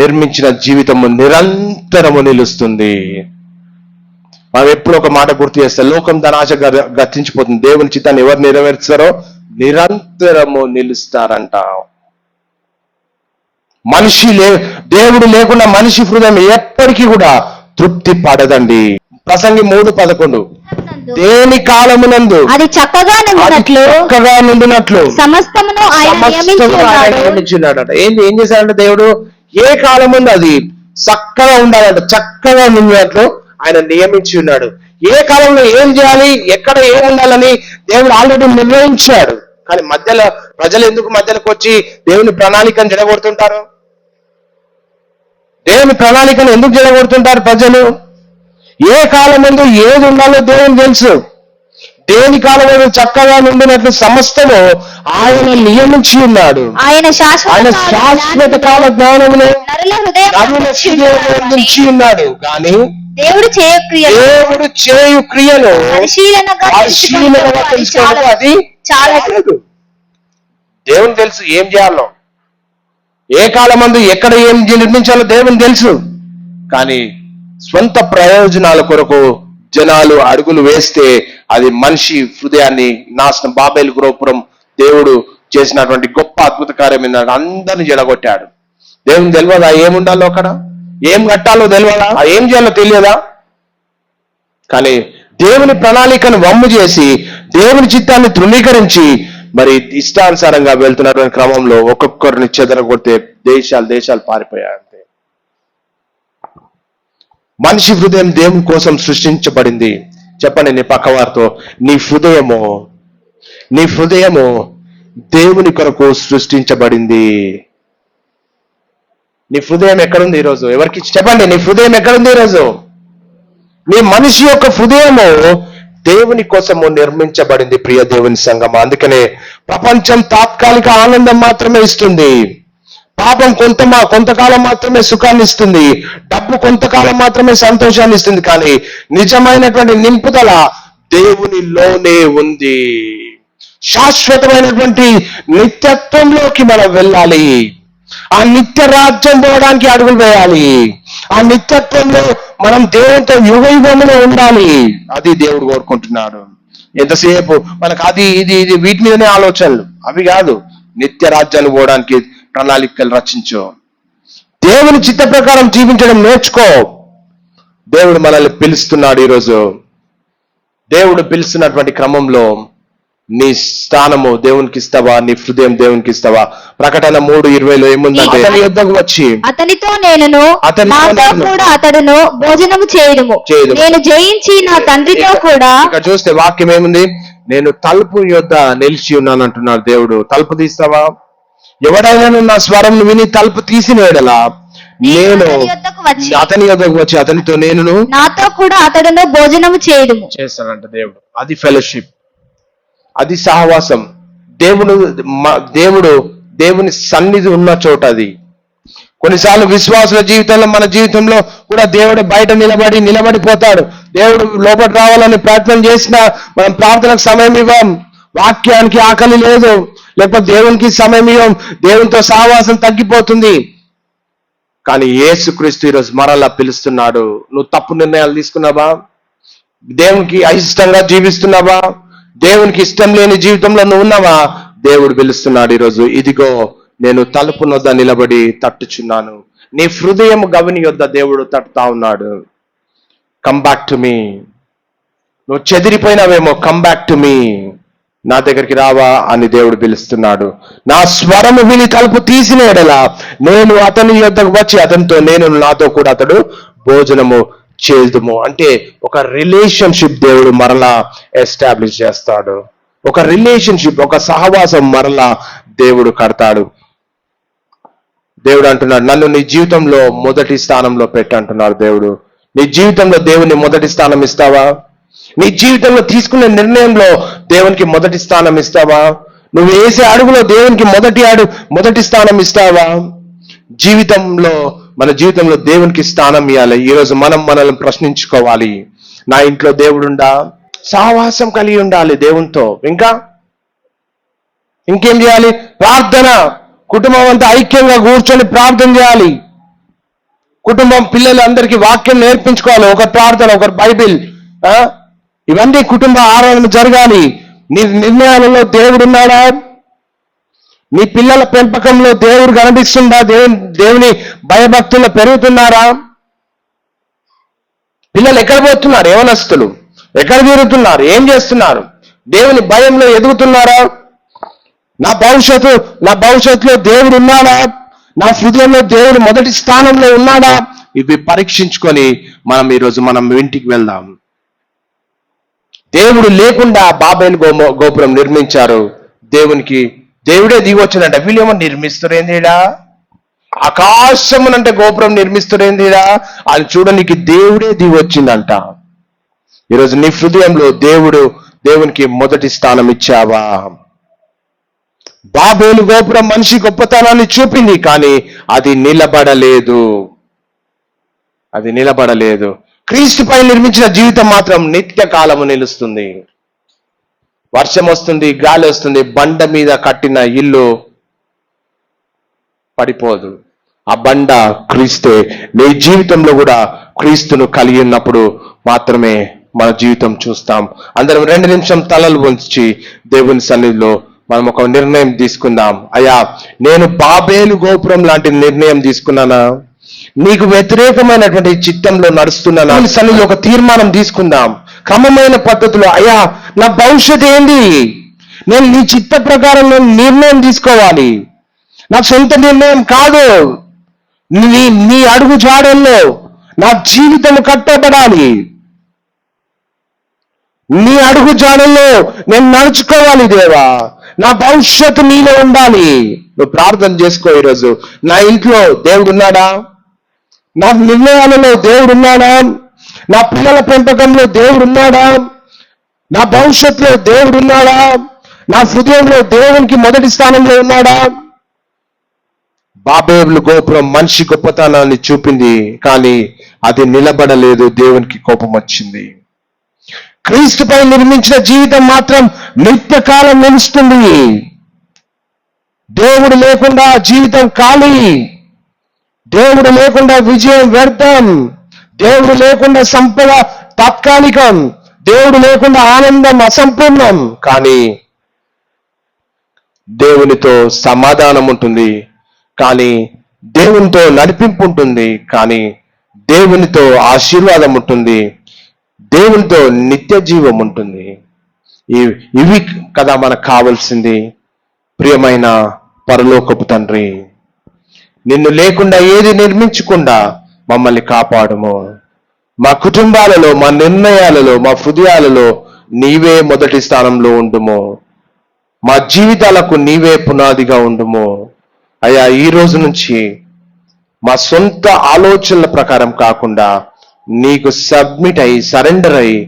నిర్మించిన జీవితము నిరంతరము నిలుస్తుంది. మనం ఎప్పుడు ఒక మాట గుర్తు చేస్తే, లోకం దాని ఆశ గతించిపోతుంది, దేవుని చిత్తాన్ని ఎవరు నెరవేర్చారో నిరంతరము నిలుస్తారంట. దేవుడు లేకుండా మనిషి హృదయం ఎప్పటికీ కూడా తృప్తి పడదండి. ప్రసంగి 3:11, దేని కాలమునందు అది చక్కగా నిండినట్లు సమస్తమును నియమించున్నాడట. ఏం చేశాడంటే దేవుడు? ఏ కాలం ముందు అది చక్కగా ఉండాలంట, చక్కగా నిండినట్లు ఆయన నియమించి ఉన్నాడు. ఏ కాలంలో ఏం చేయాలి, ఎక్కడ ఏం ఉండాలని దేవుడు ఆల్రెడీ నిర్ణయించాడు. కానీ మధ్యలో ప్రజలు ఎందుకు మధ్యలోకి వచ్చి దేవుని ప్రణాళికను జడగొడుతుంటారు? దేవుని ప్రణాళికను ఎందుకు జడగొడుతుంటారు ప్రజలు? ఏ కాలం ముందు ఏది ఉండాలో దేవుని తెలుసు. దేని కాలం చక్కగా నుండినట్లు సమస్తము ఆయన నియమించి ఉన్నాడు. ఆయన శాశ్వత కాల జ్ఞానమును నుంచి ఉన్నాడు. కానీ దేవుడు చేయు క్రియలు పరిశీలనగా తెలుసుకోవడం అది చాలదు. దేవుని తెలుసు ఏం చేయాలో, ఏ కాలమందు ఎక్కడ ఏం నిర్మించాలో దేవుని తెలుసు. కానీ స్వంత ప్రయోజనాల కొరకు జనాలు అడుగులు వేస్తే అది మనిషి హృదయాన్ని నాశనం. బాబేలు గోపురం దేవుడు చేసినటువంటి గొప్ప అద్భుత కార్యం ఏంటంటే అందరిని జడగొట్టాడు. దేవుని తెలియదా ఏముండాలో, అక్కడ ఏం కట్టాలో తెలియదా, ఏం చేయాలో తెలియదా? కానీ దేవుని ప్రణాళికను వమ్ము చేసి, దేవుని చిత్తాన్ని తృణీకరించి, మరి ఇష్టానుసారంగా వెళ్తున్నటువంటి క్రమంలో ఒక్కొక్కరిని చెదరగొడితే దేశాలు పారిపోయాయి. అంతే. మనిషి హృదయం దేవుని కోసం సృష్టించబడింది. చెప్పండి నీ పక్కవారితో, నీ హృదయము దేవుని కొరకు సృష్టించబడింది. నీ హృదయం ఎక్కడుంది ఈరోజు? ఎవరికి చెప్పండి, నీ హృదయం ఎక్కడుంది ఈరోజు? నీ మనిషి యొక్క హృదయము దేవుని కోసము నిర్మించబడింది. ప్రియ దేవుని సంగమా, అందుకనే ప్రపంచం తాత్కాలిక ఆనందం మాత్రమే ఇస్తుంది. పాపం కొంతకాలం మాత్రమే సుఖాన్ని ఇస్తుంది. డబ్బు కొంతకాలం మాత్రమే సంతోషాన్ని ఇస్తుంది. కానీ నిజమైనటువంటి నింపుదల దేవునిలోనే ఉంది. శాశ్వతమైనటువంటి నిత్యత్వంలోకి మనం వెళ్ళాలి. ఆ నిత్య రాజ్యం పోవడానికి అడుగులు వేయాలి. ఆ నిత్యత్వంలో మనం దేవునితో యుగయుగములో ఉండాలి. అది దేవుడు కోరుకుంటున్నాడు. ఎంతసేపు మనకు అది ఇది వీటి మీదనే ఆలోచనలు, అవి కాదు. నిత్య రాజ్యాన్ని పోవడానికి ప్రణాళికలు రచించు. దేవుని చిత్త ప్రకారం జీవించడం నేర్చుకో. దేవుడు మనల్ని పిలుస్తున్నాడు. ఈరోజు దేవుడు పిలుస్తున్నటువంటి క్రమంలో నీ స్థానము దేవునికి ఇస్తావా? నీ హృదయం దేవునికి ఇస్తావా? ప్రకటన 3:20 ఏముందంటే, అతని యొద్దకు వచ్చి అతనితో నేనును కూడా అతడును భోజనము చేయడము, నేను జయించి నా తండ్రితో కూడా. ఇక్కడ చూస్తే వాక్యం ఏముంది? నేను తలుపు యొద్ద నిలిచి ఉన్నాను అంటున్నాడు దేవుడు. తలుపు తీస్తావా? ఎవడైనా నా స్వరం విని తలుపు తీసిన ఎడలా నేను అతని యొద్దకు వచ్చి అతని యొద్దకు వచ్చి అతనితో నేనును నాతో కూడా అతడును భోజనము చేయుదుము. చేస్తానంట దేవుడు. అది ఫెలోషిప్, అది సహవాసం. దేవుని సన్నిధి ఉన్న చోట అది. కొన్నిసార్లు విశ్వాసుల జీవితంలో, మన జీవితంలో కూడా దేవుడు బయట నిలబడిపోతాడు. దేవుడు లోపల రావాలని ప్రయత్నం చేసినా మనం ప్రార్థనకు సమయం ఇవ్వం, వాక్యానికి ఆకలి లేదు, లేకపోతే దేవునికి సమయం ఇవ్వం, దేవునితో సహవాసం తగ్గిపోతుంది. కానీ యేసుక్రీస్తు ఈరోజు మరలా పిలుస్తున్నాడు. నువ్వు తప్పు నిర్ణయాలు తీసుకున్నావా? దేవునికి అయిష్టంగా జీవిస్తున్నావా? దేవునికి ఇష్టం లేని జీవితంలో నువ్వు ఉన్నావా? దేవుడు పిలుస్తున్నాడు ఈరోజు. ఇదిగో నేను తలుపు నొద్ద నిలబడి తట్టుచున్నాను. నీ హృదయం గవిని యొద్ద దేవుడు తట్టుతా ఉన్నాడు. Come back to me. నువ్వు చెదిరిపోయినావేమో, కమ్ బ్యాక్ టు మీ, నా దగ్గరికి రావా అని దేవుడు పిలుస్తున్నాడు. నా స్వరము విని తలుపు తీసిన ఎడలా నేను అతని యొద్దకు వచ్చి అతనితో నేను నాతో కూడా అతడు భోజనము చేద్దుము. అంటే ఒక రిలేషన్షిప్ దేవుడు మరలా ఎస్టాబ్లిష్ చేస్తాడు. ఒక రిలేషన్షిప్, ఒక సహవాసం మరలా దేవుడు కడతాడు. దేవుడు అంటున్నాడు, నన్ను నీ జీవితంలో మొదటి స్థానంలో పెట్టంటున్నాడు దేవుడు. నీ జీవితంలో దేవుని మొదటి స్థానం ఇస్తావా? నీ జీవితంలో తీసుకునే నిర్ణయంలో దేవునికి మొదటి స్థానం ఇస్తావా? నువ్వు వేసే అడుగులో దేవునికి మొదటి స్థానం ఇస్తావా? మన జీవితంలో దేవునికి స్థానం ఇవ్వాలి. ఈరోజు మనల్ని ప్రశ్నించుకోవాలి. నా ఇంట్లో దేవుడుండా? సహవాసం కలిగి ఉండాలి దేవునితో. ఇంకేం చేయాలి? ప్రార్థన. కుటుంబం అంతా ఐక్యంగా కూర్చొని ప్రార్థన చేయాలి. కుటుంబం పిల్లలందరికీ వాక్యం నేర్పించుకోవాలి. ఒకరు ప్రార్థన, ఒకరు బైబిల్, ఇవన్నీ కుటుంబ ఆరాధన జరగాలి. నీ నిర్ణయాలలో దేవుడున్నాడా? నీ పిల్లల పెంపకంలో దేవుడు కనిపిస్తుందా? దేవుని భయభక్తుల్లో పెరుగుతున్నారా? పిల్లలు ఎక్కడ పోతున్నారు? యవనస్తులు ఎక్కడ తిరుగుతున్నారు? ఏం చేస్తున్నారు? దేవుని భయంలో ఎదుగుతున్నారా? నా భవిష్యత్తులో దేవుడు ఉన్నాడా? నా హృదయంలో దేవుడు మొదటి స్థానంలో ఉన్నాడా? ఇవి పరీక్షించుకొని ఈరోజు మనం ఇంటికి వెళ్దాం. దేవుడు లేకుండా బాబేలు గోపురం నిర్మించారు. దేవుడే దిగొచ్చిందంట. వీళ్ళేమో నిర్మిస్తురేందిడా? ఆకాశమునంటే గోపురం నిర్మిస్తురేందిడా అని చూడడానికి దేవుడే దిగొచ్చిందంట. ఈరోజు నీ హృదయంలో దేవునికి మొదటి స్థానం ఇచ్చావా? బాబేలు గోపురం మనిషి గొప్పతనాన్ని చూపింది, కానీ అది నిలబడలేదు. క్రీస్తుపై నిర్మించిన జీవితం మాత్రం నిత్య కాలము నిలుస్తుంది. వర్షం వస్తుంది, గాలి వస్తుంది, బండ మీద కట్టిన ఇల్లు పడిపోదు. ఆ బండ క్రీస్తే. నీ జీవితంలో కూడా క్రీస్తును కలిగి ఉన్నప్పుడు మాత్రమే మన జీవితం చూస్తాం. అందరం 2 నిమిషం తలలు వంచి దేవుని సన్నిధిలో మనం ఒక నిర్ణయం తీసుకుందాం. అయ్యా, నేను బాబేలు గోపురం లాంటి నిర్ణయం తీసుకున్నానా? నీకు వ్యతిరేకమైనటువంటి చిత్తంలో నడుస్తున్నానా? సన్నిధిలో ఒక తీర్మానం తీసుకుందాం క్రమమైన పద్ధతిలో. అయ్యా, నా భవిష్యత్ ఏంది? నేను నీ చిత్త ప్రకారం నేను నిర్ణయం తీసుకోవాలి. నా సొంత నిర్ణయం కాదు. నీ అడుగు జాడల్లో నా జీవితం కట్టబడాలి. నీ అడుగు జాడల్లో నేను నడుచుకోవాలి. దేవా, నా భవిష్యత్తు నీలో ఉండాలి. నువ్వు ప్రార్థన చేసుకో ఈరోజు. నా ఇంట్లో దేవుడు ఉన్నాడా? నా నిర్ణయాలలో దేవుడు ఉన్నాడా? నా పిల్లల పెంపకంలో దేవుడు ఉన్నాడా? నా భవిష్యత్తులో దేవుడు ఉన్నాడా? నా హృదయంలో దేవునికి మొదటి స్థానంలో ఉన్నాడా? బాబేలు గోపురం మనిషి గొప్పతనాన్ని చూపింది, కానీ అది నిలబడలేదు. దేవునికి కోపం వచ్చింది. క్రీస్తుపై నిర్మించిన జీవితం మాత్రం నిత్యకాలం నిలుస్తుంది. దేవుడు లేకుండా జీవితం ఖాళీ. దేవుడు లేకుండా విజయం వ్యర్థం. దేవుడు లేకుండా సంపద తాత్కాలికం. దేవుడు లేకుండా ఆనందం అసంపూర్ణం. కానీ దేవునితో సమాధానం ఉంటుంది, కానీ దేవునితో నడిపింపు ఉంటుంది, కానీ దేవునితో ఆశీర్వాదం ఉంటుంది, దేవునితో నిత్య జీవం ఉంటుంది. ఇవి కదా మనకు కావాల్సింది. ప్రియమైన పరలోకపు తండ్రి, నిన్ను లేకుండా ఏది నిర్మించకుండా మమ్మల్ని కాపాడుము. మా కుటుంబాలలో, మా నిర్ణయాలలో, మా హృదయాలలో నీవే మొదటి స్థానంలో ఉండుము. మా జీవితాలకు నీవే పునాదిగా ఉండుము. అయ్యా, ఈ రోజు నుంచి మా సొంత ఆలోచనల ప్రకారం కాకుండా నీకు సబ్మిట్ అయి సరెండర్ అయి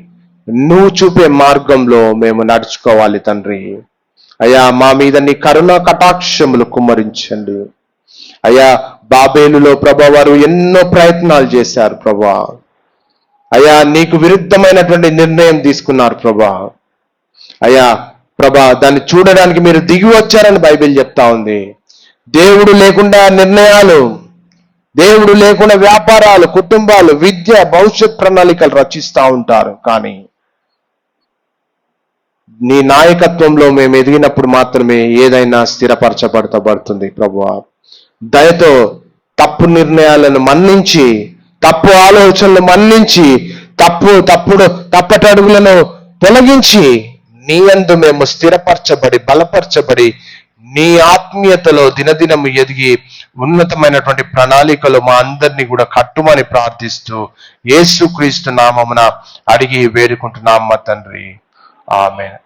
నువ్వు చూపే మార్గంలో మేము నడుచుకోవాలి తండ్రి. అయ్యా మా మీద నీ కరుణ కటాక్షములు కుమ్మరించండి. అయ్యా బాబేలులో ప్రభా వారు ఎన్నో ప్రయత్నాలు చేశారు ప్రభా. అయ్యా నీకు విరుద్ధమైనటువంటి నిర్ణయం తీసుకున్నారు ప్రభా. అయ్యా ప్రభా దాన్ని చూడడానికి మీరు దిగి వచ్చారని బైబిల్ చెప్తా ఉంది. దేవుడు లేకుండా నిర్ణయాలు, దేవుడు లేకుండా వ్యాపారాలు, కుటుంబాలు, విద్య, భవిష్యత్ ప్రణాళికలు రచిస్తూ ఉంటారు. కానీ నీ నాయకత్వంలో మేము ఎదిగినప్పుడు మాత్రమే ఏదైనా స్థిరపరచబడతబడుతుంది ప్రభువా. దయతో తప్పు నిర్ణయాలను మన్నించి, తప్పు ఆలోచనలు మన్నించి, తప్పటడుగులను తొలగించి నీ యందు మేము స్థిరపరచబడి బలపరచబడి నీ ఆత్మీయతలో దినదినము ఎదిగి ఉన్నతమైనటువంటి ప్రణాళికలు మా అందరినీ కూడా కట్టుమని ప్రార్థిస్తూ యేసుక్రీస్తు నామమున అడిగి వేడుకుంటున్నాం మా తండ్రి. ఆమేన్.